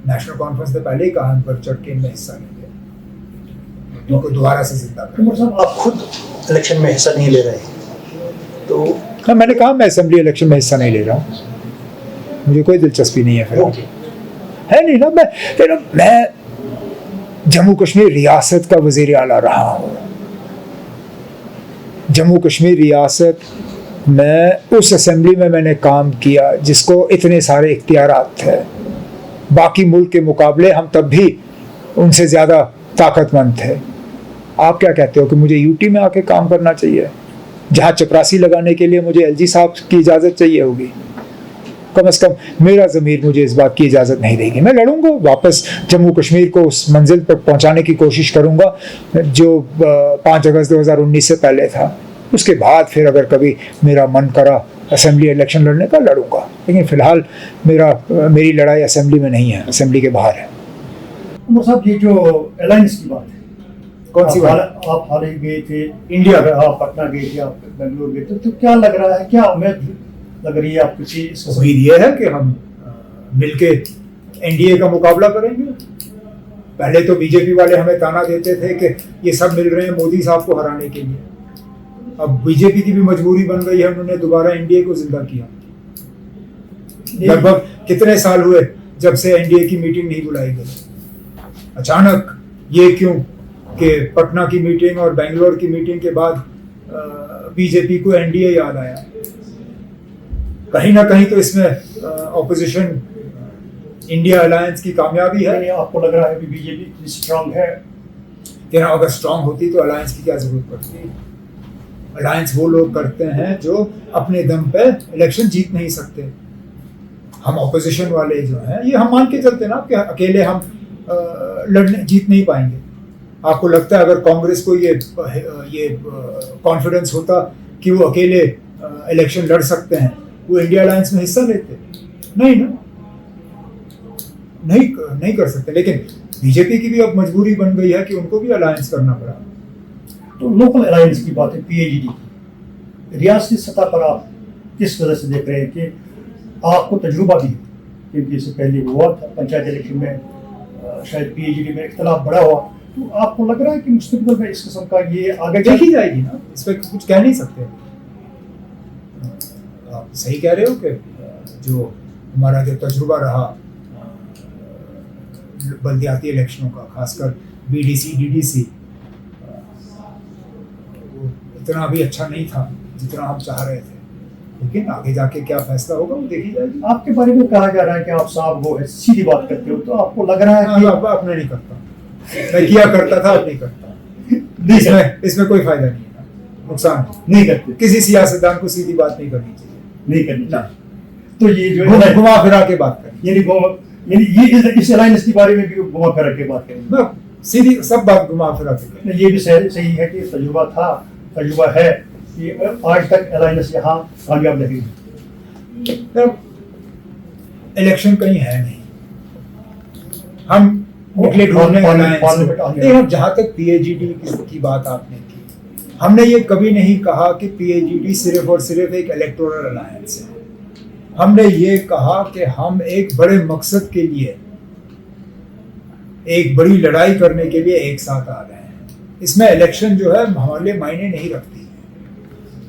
नेशनल कॉन्फ्रेंस ने पहले ही कहा हम पर चढ़ के इनमें हिस्सा लेंगे, उनको दोबारा से जिंदा करेंगे। साहब, आप खुद इलेक्शन में हिस्सा नहीं ले रहे, तो हाँ, मैंने कहा मैं असेंबली इलेक्शन में हिस्सा नहीं ले रहा हूँ, मुझे कोई दिलचस्पी नहीं है। फिर है नहीं ना, मैं जम्मू कश्मीर रियासत का वज़ीर आला रहा हूँ। जम्मू कश्मीर रियासत में उस असेंबली में मैंने काम किया जिसको इतने सारे इख्तियारात थे। बाकी मुल्क के मुकाबले हम तब भी उनसे ज़्यादा ताकतमंद थे। आप क्या कहते हो कि मुझे यूटी में आके काम करना चाहिए, जहाँ चपरासी लगाने के लिए मुझे एलजी साहब की इजाज़त चाहिए होगी? कम से कम मेरा ज़मीर मुझे इस बात की इजाज़त नहीं देगी। मैं लड़ूंगा, वापस जम्मू कश्मीर को उस मंजिल पर पहुँचाने की कोशिश करूँगा जो 5 अगस्त 2019 से पहले था। उसके बाद फिर अगर कभी मेरा मन करा असेंबली इलेक्शन लड़ने का, लड़ूंगा, लेकिन फ़िलहाल मेरी लड़ाई असेंबली में नहीं है, असेंबली के बाहर है। उमर साहब, ये जो अलायंस की बात है, कौन सी बात? आप हाल ही गए थे इंडिया, आप पटना गए थे, आप बेंगलोर गए थे, तो क्या लग रहा है, क्या उम्मीद लग रही है आपको? उम्मीद ये है कि हम मिलके एनडीए का मुकाबला करेंगे। पहले तो बीजेपी वाले हमें ताना देते थे कि ये सब मिल रहे हैं मोदी साहब को हराने के लिए। अब बीजेपी की भी मजबूरी बन गई है, उन्होंने दोबारा एनडीए को जिंदा किया। लगभग कितने साल हुए जब से एनडीए की मीटिंग नहीं बुलाई गई? अचानक ये क्यों कि पटना की मीटिंग और बेंगलोर की मीटिंग के बाद बीजेपी को एनडीए याद आया? कहीं ना कहीं तो इसमें ऑपोजिशन इंडिया अलायंस की कामयाबी है। आपको लग रहा है कि बीजेपी स्ट्रांग है? अगर स्ट्रांग होती तो अलायंस की क्या जरूरत पड़ती? अलायंस वो लोग करते हैं जो अपने दम पे इलेक्शन जीत नहीं सकते। हम ऑपोजिशन वाले जो हैं, ये हम मान के चलते ना कि अकेले हम जीत नहीं पाएंगे। आपको लगता है अगर कांग्रेस को ये कॉन्फिडेंस होता कि वो अकेले इलेक्शन लड़ सकते हैं, वो इंडिया अलायंस में हिस्सा लेते? नहीं ना, नहीं कर सकते। लेकिन बीजेपी की भी अब मजबूरी बन गई है कि उनको भी अलायंस करना पड़ा। तो लोकल अलायंस की बात है, पीएचडी की रियासती सतह पर आप किस वजह से देख रहे हैं कि आपको तजुर्बा भी है, क्योंकि इससे पहले हुआ था पंचायत इलेक्शन में, शायद PAGD में इख्तलाफ बड़ा हुआ। तो आपको लग रहा है कि मुस्तकबिल में इस किस्म का ये आगे देखी जाएगी ना, इस पर कुछ कह नहीं सकते। आप सही कह रहे हो कि जो हमारा जो तजुर्बा रहा बल्दियाती इलेक्शनों का, खासकर BDC DDC, वो इतना भी अच्छा नहीं था जितना हम चाह रहे थे, लेकिन आगे जाके क्या फैसला होगा वो देखी जाएगी। आपके बारे में कहा जा रहा है कि आप साहब वो है, सीधी बात करते हो, तो आपको लग रहा है कि अब मैं नहीं करता, मैं किया करता था, अब नहीं करता। इसमें कोई फायदा नहीं है, नुकसान नहीं करते, किसी सियासतदान को सीधी बात नहीं करनी चाहिए, नहीं करनी ना। तो ये जो है घुमा फिरा के बात करें, यानी ये इस अलायंस के बारे में भी घुमा फिरा के बात करेंगे, सीधी सब बात घुमा फिरा के करें। ये भी सही है कि तजुर्बा है कि आज तक अलायंस यहाँ कामयाब नहीं हुई। इलेक्शन कहीं है नहीं, हम निकले ढूंढने नहीं। अब जहाँ तक PAGD की बात आपने की, हमने ये कभी नहीं कहा कि PAGD सिर्फ और सिर्फ एक इलेक्टोरल अलायंस है। हमने ये कहा कि हम एक बड़े मकसद के लिए, एक बड़ी लड़ाई करने के लिए एक साथ आ रहे हैं। इसमें इलेक्शन जो है हमारे लिए मायने नहीं रखती।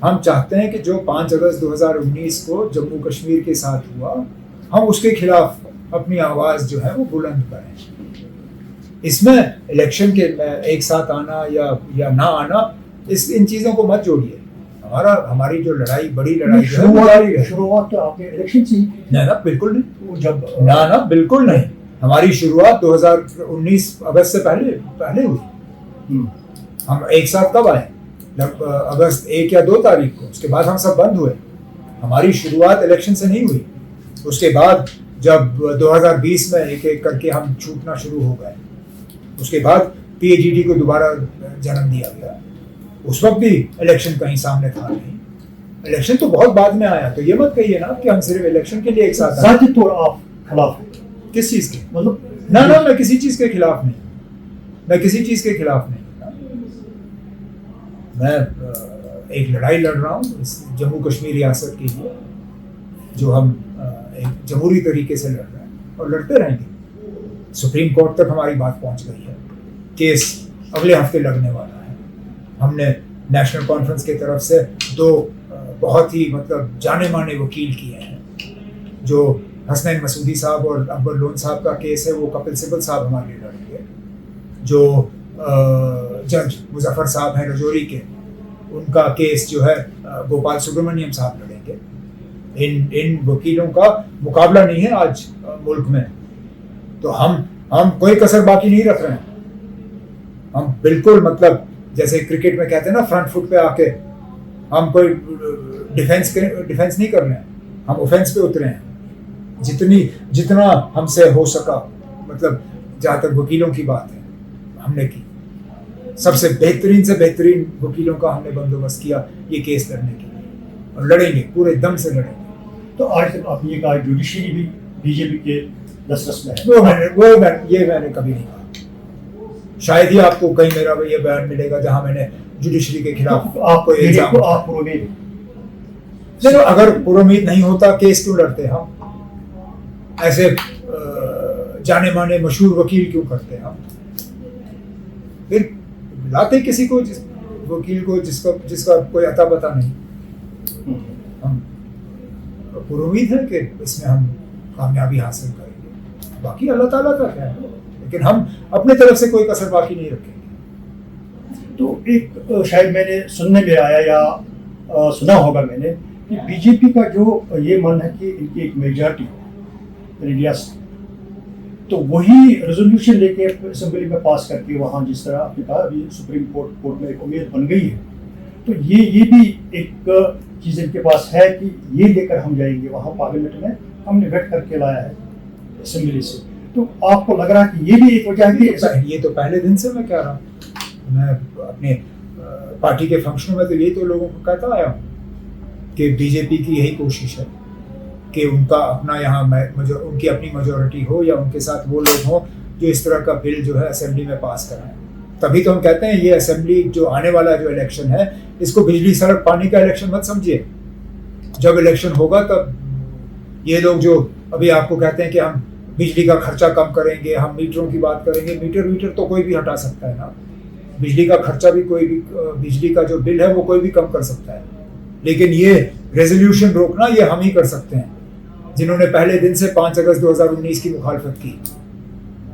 हम चाहते हैं कि जो 5 अगस्त 2019 को जम्मू कश्मीर के साथ हुआ, हम उसके खिलाफ अपनी आवाज़ जो है वो बुलंद करें। इसमें इलेक्शन के एक साथ आना या ना आना, इन चीज़ों को मत जोड़िए। हमारी जो लड़ाई, बड़ी लड़ाई शुरुआत तो आपके इलेक्शन से ही ना बिल्कुल नहीं, जब ना बिल्कुल नहीं। हमारी शुरुआत 2019 अगस्त से पहले हुई। हम एक साथ कब आए? अगस्त 1 या 2 तारीख को। उसके बाद हम सब बंद हुए। हमारी शुरुआत इलेक्शन से नहीं हुई। उसके बाद जब 2020 में एक एक करके हम छूटना शुरू हो गए, उसके बाद PAGD को दोबारा जन्म दिया गया। उस वक्त भी इलेक्शन कहीं सामने था नहीं। इलेक्शन तो बहुत बाद में आया। तो ये मत कहिए ना कि हम सिर्फ इलेक्शन के लिए एक साथ आए। जाती तौर आप खिलाफ हैं। किस चीज़ के? मतलब ना मैं किसी चीज़ के खिलाफ नहीं। मैं किसी चीज़ के खिलाफ नहीं। मैं एक लड़ाई लड़ रहा हूँ इस जम्मू कश्मीर रियासत के लिए, जो हम एक जमहूरी तरीके से लड़ रहे हैं और लड़ते रहेंगे। सुप्रीम कोर्ट तक हमारी बात पहुँच गई है। केस अगले हफ्ते लगने वाला है। हमने नेशनल कॉन्फ्रेंस की तरफ से 2 बहुत ही मतलब जाने माने वकील किए हैं। जो हसनैन मसूदी साहब और अकबर लोन साहब का केस है वो कपिल सिब्बल साहब हमारे लिए लड़ेंगे। जो जज मुजफ्फर साहब हैं रजौरी के, उनका केस जो है गोपाल सुब्रमण्यम साहब लड़ेंगे। इन वकीलों का मुकाबला नहीं है आज मुल्क में। तो हम कोई कसर बाकी नहीं रख रहे हैं। हम बिल्कुल मतलब जैसे क्रिकेट में कहते हैं ना, फ्रंट फुट पे आके हम कोई डिफेंस नहीं कर रहे हैं, हम ऑफेंस पे उतरे हैं। जितना हमसे हो सका, मतलब जहाँ तक वकीलों की बात है, हमने की। सबसे बेहतरीन से बेहतरीन वकीलों का हमने बंदोबस्त किया ये केस लड़ने के लिए, और लड़ेंगे, पूरे दम से लड़ेंगे। तो आज तक आप ये कहा जुडिशरी भी BJP के दस्तरस में है। मैंने कभी नहीं कहा। शायद ही आपको कहीं मेरा ये बयान मिलेगा जहां मैंने जुडिशरी के खिलाफ आपको इल्जाम। अगर पुरुमीद नहीं होता केस क्यों लड़ते हम? ऐसे जाने माने मशहूर वकील क्यों करते हम? फिर लाते किसी को, वकील को जिसका कोई अता पता नहीं। हम पुरुमीद है कि इसमें हम कामयाबी हासिल करेंगे। बाकी अल्लाह ताला का क्या है, लेकिन हम अपने तरफ से कोई कसर बाकी नहीं रखेंगे। तो एक शायद मैंने सुनने में आया या सुना होगा मैंने कि BJP का जो ये मन है कि इनकी एक मेजॉरिटी हो रियासत, तो वही रेजोल्यूशन लेके असेंबली में पास करके वहाँ जिस तरह आपने कहा अभी सुप्रीम कोर्ट में एक उम्मीद बन गई है, तो ये भी एक चीज़ इनके पास है कि ये लेकर हम जाएंगे वहाँ पार्लियामेंट में। हमने वेट करके लाया है असेंबली से। तो आपको लग रहा है कि ये भी एक वजह है कि ये तो पहले दिन से मैं कह रहा हूँ, मैं अपने पार्टी के फंक्शनों में तो यही तो लोगों को कहता आया हूँ कि BJP की यही कोशिश है कि उनका अपना यहाँ उनकी अपनी मेजॉरिटी हो, या उनके साथ वो लोग हों जो इस तरह का बिल जो है असेंबली में पास कराएं। तभी तो हम कहते हैं ये असेंबली जो आने वाला जो इलेक्शन है, इसको बिजली सड़क पानी का इलेक्शन मत समझिए। जब इलेक्शन होगा तब ये लोग जो अभी आपको कहते हैं कि हम बिजली का खर्चा कम करेंगे, हम मीटरों की बात करेंगे। मीटर तो कोई भी हटा सकता है ना। बिजली का खर्चा भी कोई भी, बिजली का जो बिल है वो कोई भी कम कर सकता है। लेकिन ये रेजोल्यूशन रोकना ये हम ही कर सकते हैं, जिन्होंने पहले दिन से 5 अगस्त 2019 की मुखालफत की।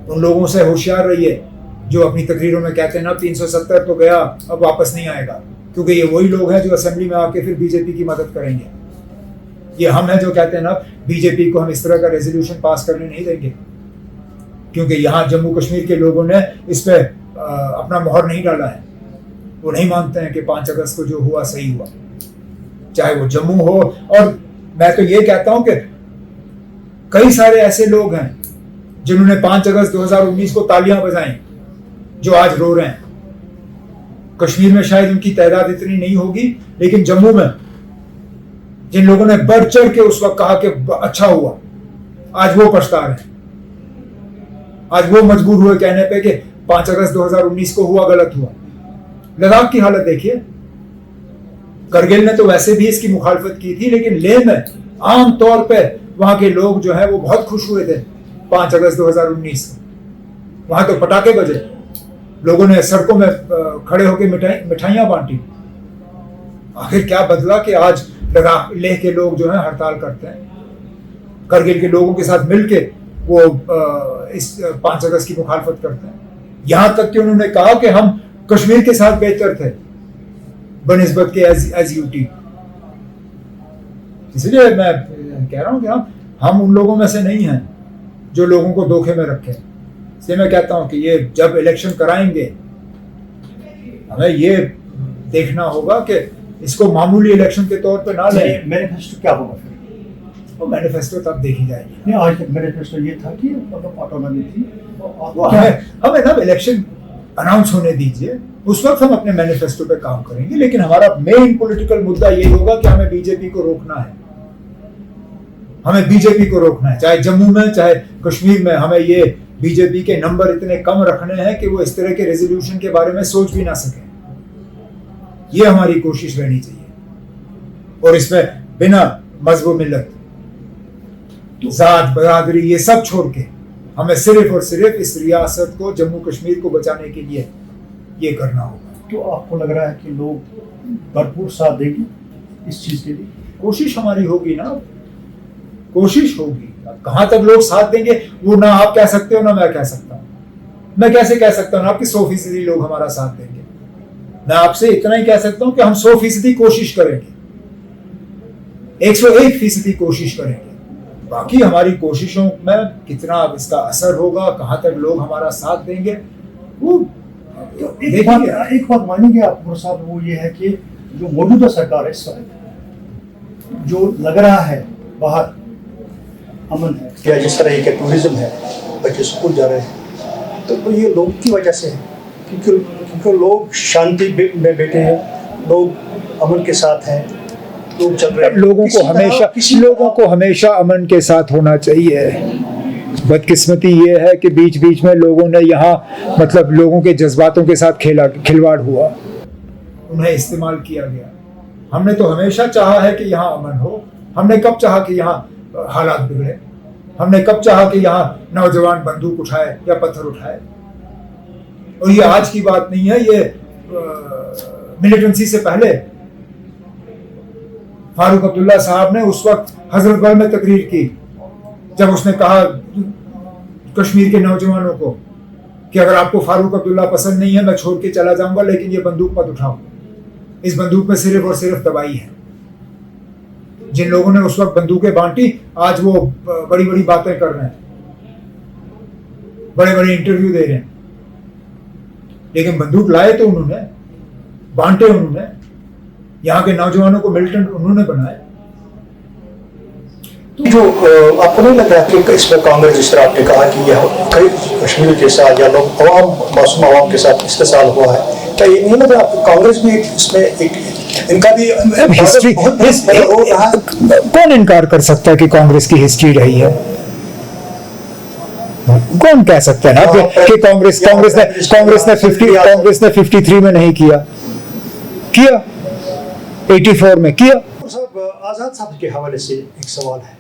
उन लोगों से होशियार रहिए जो अपनी तकरीरों में कहते हैं ना 370 तो गया, अब वापस नहीं आएगा, क्योंकि ये वही लोग हैं जो असेंबली में आके फिर बीजेपी की मदद करेंगे। ये हम हैं जो कहते हैं ना बीजेपी को हम इस तरह का रेजोल्यूशन पास करने नहीं देंगे, क्योंकि यहाँ जम्मू कश्मीर के लोगों ने इस पे अपना मोहर नहीं डाला है। वो नहीं मानते हैं कि 5 अगस्त को जो हुआ सही हुआ, चाहे वो जम्मू हो। और मैं तो ये कहता हूं कि कई सारे ऐसे लोग हैं जिन्होंने 5 अगस्त 2019 को तालियां बजाई, जो आज रो रहे हैं। कश्मीर में शायद उनकी तादाद इतनी नहीं होगी, लेकिन जम्मू में जिन लोगों ने बढ़ चढ़ के उस वक्त कहा कि अच्छा हुआ, आज वो पछता रहे हैं। आज वो मजबूर हुए कहने पे कि 5 अगस्त 2019 को हुआ गलत हुआ। लद्दाख की हालत देखिए, करगिल ने तो वैसे भी इसकी मुखालफत की थी, लेकिन लेह में आम तौर पे वहां के लोग जो है वो बहुत खुश हुए थे 5 अगस्त 2019 को। वहां तो पटाखे बजे, लोगों ने सड़कों में खड़े होकर मिठाइयां बांटी। आखिर क्या बदला कि आज लद्दाख लेह के लोग जो है हड़ताल करते हैं। करगिल के लोगों के साथ मिलके वो इस 5 अगस्त की मुखालफत करते हैं। यहां तक कि उन्होंने कहा कि हम कश्मीर के साथ बेहतर थे बनिस्बत के एज यूटी। इसलिए मैं कह रहा हूं कि हम उन लोगों में से नहीं हैं जो लोगों को धोखे में रखें। इसलिए मैं कहता हूं कि ये जब इलेक्शन कराएंगे, हमें ये देखना होगा कि इसको मामूली इलेक्शन के तौर पे ना लें। मैनिफेस्टो क्या होगा फिर? वो मैनिफेस्टो तब देखी जाएगी। नहीं, आज तक मैनिफेस्टो ये था कि ऑटोनॉमी थी। हमें ना इलेक्शन अनाउंस होने दीजिए, उस वक्त हम अपने मैनिफेस्टो पे काम करेंगे। लेकिन हमारा मेन पॉलिटिकल मुद्दा ये होगा कि हमें बीजेपी को रोकना है। हमें बीजेपी को रोकना है, चाहे जम्मू में चाहे कश्मीर में। हमें ये बीजेपी के नंबर इतने कम रखने हैं कि वो इस तरह के रेजोल्यूशन के बारे में सोच भी ना सके। ये हमारी कोशिश रहनी चाहिए। और इसमें बिना मजहब मिल्लत, जात बरादरी ये सब छोड़ के हमें सिर्फ और सिर्फ इस रियासत को, जम्मू कश्मीर को बचाने के लिए ये करना होगा। तो आपको लग रहा है कि लोग भरपूर साथ देंगे इस चीज के लिए? कोशिश हमारी होगी ना, कोशिश होगी। कहां तक लोग साथ देंगे वो ना आप कह सकते हो ना मैं कह सकता हूं। मैं कैसे कह सकता हूं आपके 100% लोग हमारा साथ देंगे? मैं आपसे इतना ही कह सकता हूं कि हम 100% कोशिश करेंगे, 101% कोशिश करेंगे। बाकी हमारी कोशिशों में कितना इसका असर होगा, कहां तक लोग हमारा साथ देंगे, वो तो एक बात मानेंगे आप गुरु साहब, वो ये है कि जो मौजूदा सरकार है इस वक्त जो लग रहा है बाहर अमन है, क्या जिस तरह के टूरिज्म है, बच्चे स्कूल जा रहे हैं, तो ये लोग की वजह से है। क्योंकि लोग शांति में बैठे हैं, लोग अमन के साथ हैं, लोग चल रहे हैं। लोगों को हमेशा अमन के साथ होना चाहिए। बदकिस्मती ये है कि बीच बीच में लोगों ने यहाँ मतलब लोगों के जज्बातों के साथ खिलवाड़ हुआ, उन्हें इस्तेमाल किया गया। हमने तो हमेशा चाहा है कि यहाँ अमन हो। हमने कब चाहा कि यहाँ हालात बिगड़े? हमने कब चाहा कि यहाँ नौजवान बंदूक उठाए या पत्थर उठाए? और ये आज की बात नहीं है, ये मिलिटेंसी से पहले फारूक अब्दुल्ला साहब ने उस वक्त हजरतबल में तकरीर की, जब उसने कहा कश्मीर के नौजवानों को कि अगर आपको फारूक अब्दुल्ला पसंद नहीं है मैं छोड़ के चला जाऊंगा, लेकिन ये बंदूक मत उठाओ। इस बंदूक में सिर्फ और सिर्फ तबाही है। जिन लोगों ने उस वक्त बंदूकें बांटी, आज वो बड़ी बड़ी बातें कर रहे हैं, बड़े बड़े इंटरव्यू दे रहे हैं, लेकिन बंदूक लाए तो उन्होंने, बांटे उन्होंने, यहाँ के नौजवानों को मिलिटेंट उन्होंने बनाए। तो जो आपको नहीं लग रहा कि इसमें कांग्रेस, जिस तरह आपने कहा कि यह कई कश्मीर के साथ या लोग मासूम आवाम के साथ इस्तेसाल हुआ है, क्या ये नहीं लग रहा कांग्रेस भी इसमें एक इनका भी हिस्ट्री कौन इनकार कर सकता है कि कांग्रेस की हिस्ट्री रही है? कौन कह सकता है ना कि कांग्रेस ने 53 में नहीं किया, 84 में किया। आजाद साहब के हवाले से एक सवाल है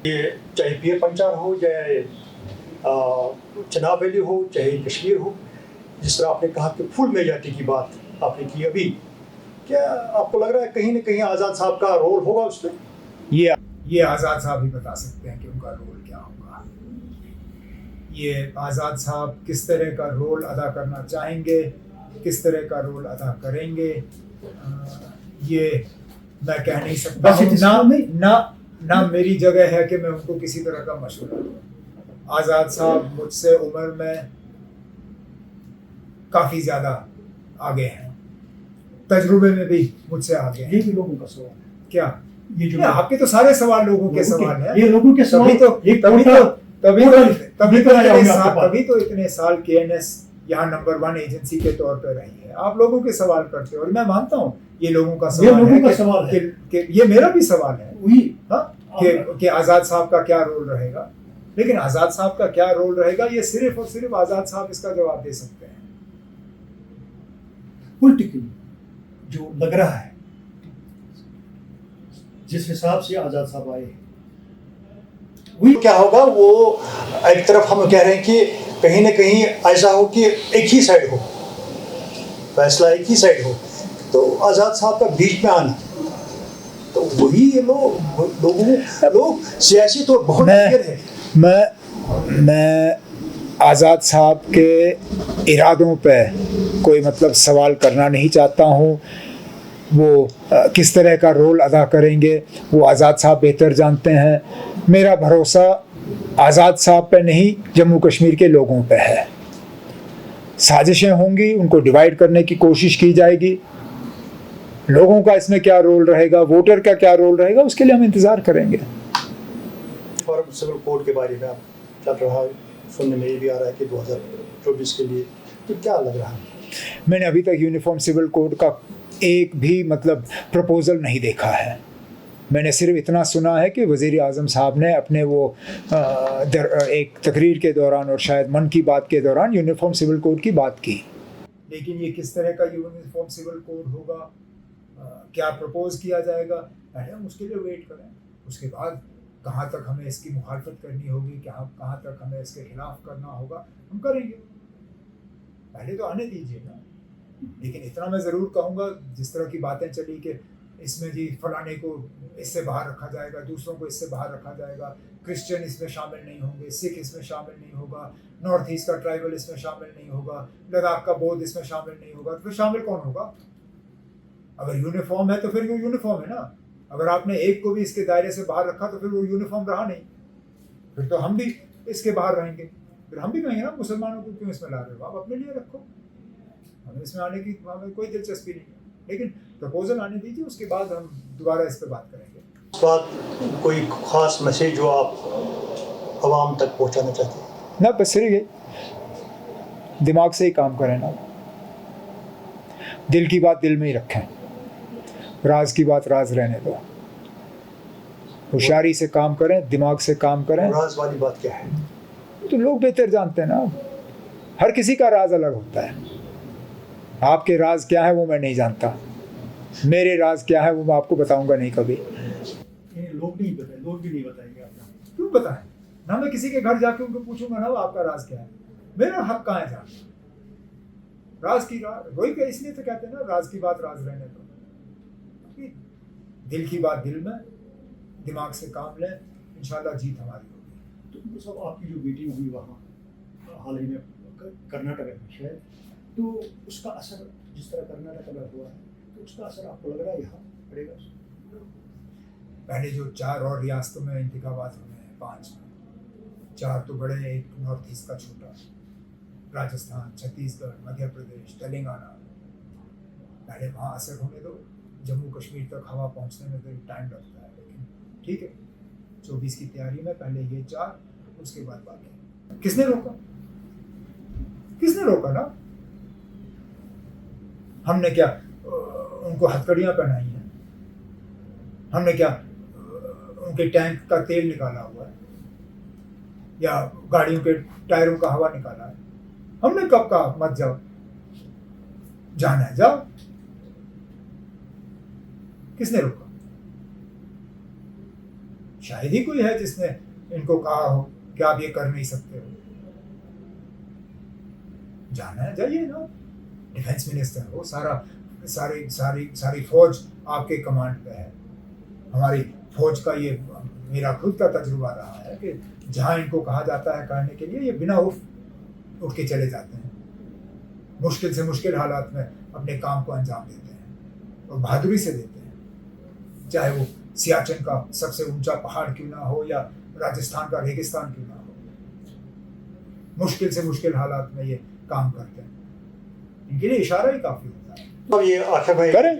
ये चाहे पीर पंचार हो, चाहे चिनाब वैली हो, चाहे कश्मीर हो, जिस तरह आपने कहा कि फुल मेजॉरिटी की बात आपने की अभी, क्या आपको लग रहा है कहीं ना कहीं आज़ाद साहब का रोल होगा उसमें? ये आज़ाद साहब ही बता सकते हैं कि उनका रोल क्या होगा। ये आज़ाद साहब किस तरह का रोल अदा करना चाहेंगे, किस तरह का रोल अदा करेंगे, ये मैं कह नहीं सकता हूँ। ना मेरी जगह है कि मैं उनको किसी तरह का मशवरा दूँ। आज़ाद साहब मुझसे उम्र में काफ़ी ज़्यादा आगे हैं, तजुर्बे में भी मुझसे आगे हैं। ये भी लोगों का सवाल है क्या? ये जो आपके तो सारे सवाल लोगों के सवाल हैं। ये लोगों के सवाल तभी तो इतने साल KNS यहाँ नंबर 1 एजेंसी के तौर पर रही है। आप लोगों के सवाल करते हो और मैं मानता हूँ ये लोगों का सवाल है कि ये मेरा भी सवाल है कि आज़ाद साहब का क्या रोल रहेगा। लेकिन आज़ाद साहब का क्या रोल रहेगा ये सिर्फ और सिर्फ आज़ाद साहब इसका जवाब दे सकते हैं। पॉलिटिकली जो लग रहा है, जिस हिसाब से आज़ाद साहब आए, वही क्या होगा। वो एक तरफ हम कह रहे हैं कि कहीं ना कहीं ऐसा हो कि एक ही साइड हो, फैसला एक ही साइड हो, तो आज़ाद साहब का बीच में आना, तो वही ये लोग सियासी तौर बहुत क्लियर है। मैं आज़ाद साहब के इरादों पे कोई मतलब सवाल करना नहीं चाहता हूँ। वो किस तरह का रोल अदा करेंगे वो आज़ाद साहब बेहतर जानते हैं। मेरा भरोसा आज़ाद साहब पे नहीं, जम्मू कश्मीर के लोगों पे है। साजिशें होंगी, उनको डिवाइड करने की कोशिश की जाएगी। लोगों का इसमें क्या रोल रहेगा, वोटर का क्या रोल रहेगा, उसके लिए हम इंतज़ार करेंगे। और सिविल कोड के बारे में आप चल रहा सुनने में ये भी आ रहा है कि 2024 के लिए, तो क्या लग रहा है? मैंने अभी तक यूनिफॉर्म सिविल कोड का एक भी मतलब प्रपोज़ल नहीं देखा है। मैंने सिर्फ इतना सुना है कि वज़ीर आज़म साहब ने अपने वो एक तकरीर के दौरान और शायद मन की बात के दौरान यूनिफॉर्म सिविल कोड की बात की। लेकिन ये किस तरह का यूनिफॉर्म सिविल कोड होगा, क्या प्रपोज किया जाएगा, पहले हम उसके लिए वेट करें। उसके बाद कहाँ तक हमें इसकी मुखालफत करनी होगी, कहाँ तक हमें इसके खिलाफ करना होगा, हम करेंगे। पहले तो आने दीजिए ना। लेकिन इतना मैं ज़रूर कहूँगा, जिस तरह की बातें चली कि इसमें जी फलाने को इससे बाहर रखा जाएगा, दूसरों को इससे बाहर रखा जाएगा, क्रिश्चियन इसमें शामिल नहीं होंगे, सिख इसमें शामिल नहीं होगा, नॉर्थ ईस्ट का ट्राइबल इसमें शामिल नहीं होगा, लद्दाख का बौद्ध इसमें शामिल नहीं होगा, तो फिर शामिल कौन होगा? अगर यूनिफॉर्म है तो फिर वो यूनिफॉर्म है ना। अगर आपने एक को भी इसके दायरे से बाहर रखा तो फिर वो यूनिफॉर्म रहा नहीं, फिर तो हम भी इसके बाहर रहेंगे। फिर हम भी कहेंगे ना, मुसलमानों को क्यों इसमें ला रहे हो, आप अपने लिए रखो, हमें इसमें आने की हमें कोई दिलचस्पी नहीं है। लेकिन प्रपोजल आने दीजिए, उसके बाद हम दोबारा इस पर बात करेंगे। इस बात कोई खास मैसेज जो आप आवाम तक पहुंचाना चाहते हैं? ना, बस सिर्फ ये दिमाग से ही काम करें ना, दिल की बात दिल में ही रखें, राज की बात राज रहने दो, होशियारी से काम करें, दिमाग से काम करें। राज वाली बात क्या है? तो लोग बेहतर जानते हैं ना, हर किसी का राज अलग होता है। आपके राज क्या है वो मैं नहीं जानता, मेरे राज क्या है वो मैं आपको बताऊंगा नहीं कभी। लोग भी नहीं बताएंगे आपको। क्यों बताएं ना? मैं किसी के घर जाके उनको पूछूंगा ना, वो आपका राज क्या है, मेरा हक कहाँ है जानना? राज की वही क्या, इसलिए तो कहते हैं ना, राज की बात राज रहने दो। दिल की बात दिल में, दिमाग से काम लें, इंशाल्लाह जीत हमारी होगी। तो सब आपकी जो मीटिंग हुई वहाँ हाल ही में कर्नाटक में शायद, तो उसका असर जिस तरह कर्नाटक में हुआ है, तो उसका असर आपको लग रहा है यहाँ पड़ेगा? पहले जो 4 और रियासतों में इंतखाबात हुए हैं, 5 में 4 तो बड़े, एक नॉर्थ ईस्ट का छोटा, राजस्थान, छत्तीसगढ़, मध्य प्रदेश, तेलंगाना, पहले वहाँ असर होने दो। जम्मू कश्मीर तक हवा पहुँचने में तो टाइम लगता है, लेकिन ठीक है, 24 की तैयारी में पहले ये 4, उसके बाद बाकी। किसने रोका? किसने रोका ना? हमने क्या उनको हथकड़ियाँ पहनाई हैं? हमने क्या उनके टैंक का तेल निकाला हुआ है या गाड़ियों के टायरों का हवा निकाला है? हमने कब कहा मत जाओ? जाना है जाओ। किसने रोका? शायद ही कोई है जिसने इनको कहा हो कि आप ये कर नहीं सकते हो। जाना है जाइए ना, डिफेंस मिनिस्टर हो, सारी फौज आपके कमांड पे है। हमारी फौज का ये मेरा खुद का तजुर्बा रहा है कि जहाँ इनको कहा जाता है करने के लिए, ये बिना उठ के चले जाते हैं, मुश्किल से मुश्किल हालात में अपने काम को अंजाम देते हैं और बहादुरी से देते हैं। चाहे वो सियाचिन का सबसे ऊंचा पहाड़ क्यों ना हो या राजस्थान का रेगिस्तान क्यों ना हो, मुश्किल से मुश्किल हालात में ये काम करते हैं। इनके लिए इशारा ही काफी होता है। अब ये आखिर भाई करें।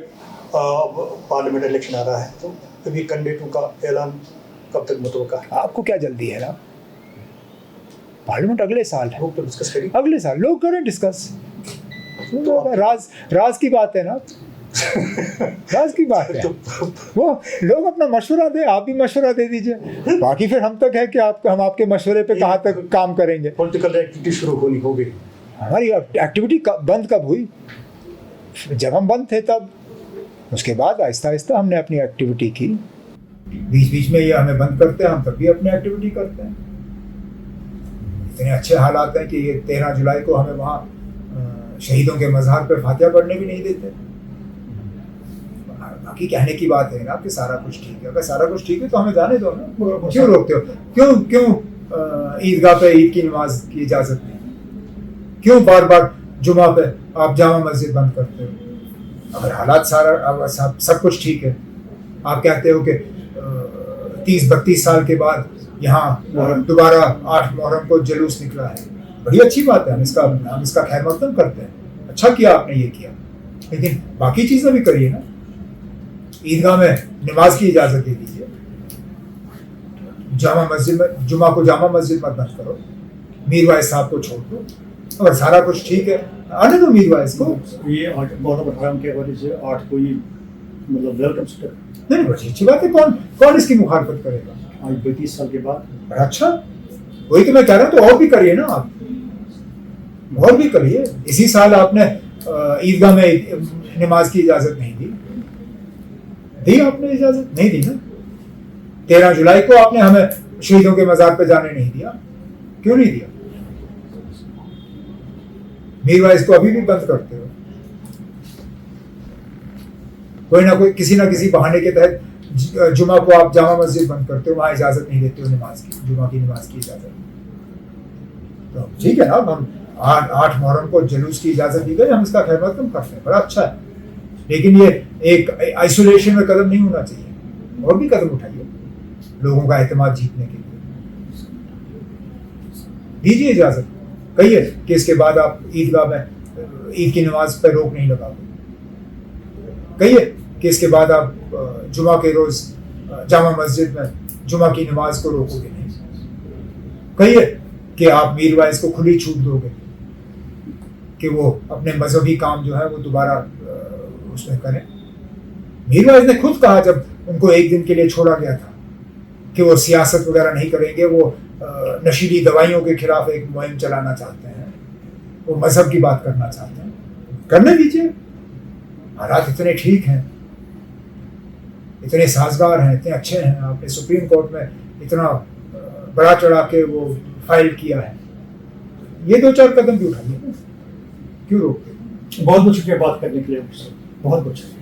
पार्लियामेंट इलेक्शन आ रहा है, तो अभी कैंडिडेटों का ऐलान कब तक मुतवक्का है? आपको क्या जल्दी है ना, पार्लियामेंट अगले साल है, ग्रुप पे डिस्कस करेंगे। अगले साल लोग करें डिस्कस। राज की बात है ना, राज की बात है। वो लोग अपना मशवरा दे, आप भी मशवरा दे दीजिए, बाकी फिर हम तक है कि हम आपके मशवरे पे कहाँ तक काम करेंगे। पॉलिटिकल एक्टिविटी शुरू हो गई। हमारी एक्टिविटी बंद कब हुई? जब हम बंद थे तब, उसके बाद आहिस्ता आहिस्ता हमने अपनी एक्टिविटी की। बीच बीच में ये हमें बंद करते हैं, हम तब भी अपनी एक्टिविटी करते हैं। इतने अच्छे हालात हैं कि ये 13 जुलाई को हमें वहाँ शहीदों के मज़ार पे फातिहा पढ़ने भी नहीं देते। बाकी कहने की बात है ना कि सारा कुछ ठीक है। अगर सारा कुछ ठीक है तो हमें जाने दो ना, क्यों रोकते हो? क्यों ईदगाह पे ईद की नमाज की इजाज़त नहीं? क्यों बार बार जुमा पे आप जामा मस्जिद बंद करते हो? अगर हालात सब कुछ ठीक है, आप कहते हो कि 30-32 साल के बाद यहाँ दोबारा 8 मुहर्रम को जुलूस निकला है, बड़ी अच्छी बात है, हम इसका खैर मकदम करते हैं। अच्छा किया आपने ये किया, लेकिन बाकी चीज़ें भी करिए ना। ईदगाह में नमाज की इजाज़त दे दीजिए, जामा मस्जिद में जुमा को जामा मस्जिद मत बंद करो, मीरवाइज साहब को छोड़ दो। अगर सारा कुछ ठीक है आने दो मीरवाइज को। ये 8 मुहर्रम के हवाले से 8 को ही मतलब वेलकम स्टेप नहीं, बड़ी अच्छी बात है। कौन इसकी मुखालफत करेगा? आज 32 साल के बाद। बड़ा अच्छा, वही तो मैं कह रहा हूँ। तो और भी करिए ना आप, और भी करिए। इसी साल आपने ईदगाह में नमाज की इजाजत नहीं दी आपने इजाजत नहीं दी ना। 13 जुलाई को आपने हमें शहीदों के मज़ार पे जाने नहीं दिया, क्यों नहीं दिया? मीरवाइज को अभी भी बंद करते हो। किसी ना किसी बहाने के तहत जुमा को आप जामा मस्जिद बंद करते हो, वहां इजाजत नहीं देते हो नमाज की, जुमा की नमाज की इजाजत। तो ठीक है ना, हम 8 मुहर्रम को जुलूस की इजाजत दी गई, हम इसका खैर मकदम करते हैं, बड़ा अच्छा है। लेकिन ये एक आइसोलेशन में कदम नहीं होना चाहिए, और भी कदम उठाइए लोगों का एतमाद जीतने के लिए। दीजिए इजाजत, कहिए कि इसके बाद आप ईदगाह में ईद की नमाज पर रोक नहीं लगाओगे, कहिए कि इसके बाद आप जुमा के रोज जामा मस्जिद में जुमा की नमाज को रोकोगे नहीं, कहिए कि आप मीरवाइज को खुली छूट दोगे कि वो अपने मजहबी काम जो है वो दोबारा उसमें करें। मीरवाइज ने खुद कहा जब उनको एक दिन के लिए छोड़ा गया था कि वो सियासत वगैरह नहीं करेंगे, वो नशीली दवाइयों के खिलाफ एक मुहिम चलाना चाहते हैं, वो मजहब की बात करना चाहते हैं, करने दीजिए। हालात इतने ठीक हैं, इतने साजगार हैं, इतने अच्छे हैं, आपने सुप्रीम कोर्ट में इतना बड़ा चढ़ा के वो फाइल किया है, ये 2-4 कदम भी उठाइए ना, क्यों रोकते? बहुत बहुत शुक्रिया बात करने के लिए, बहुत बहुत शुक्रिया।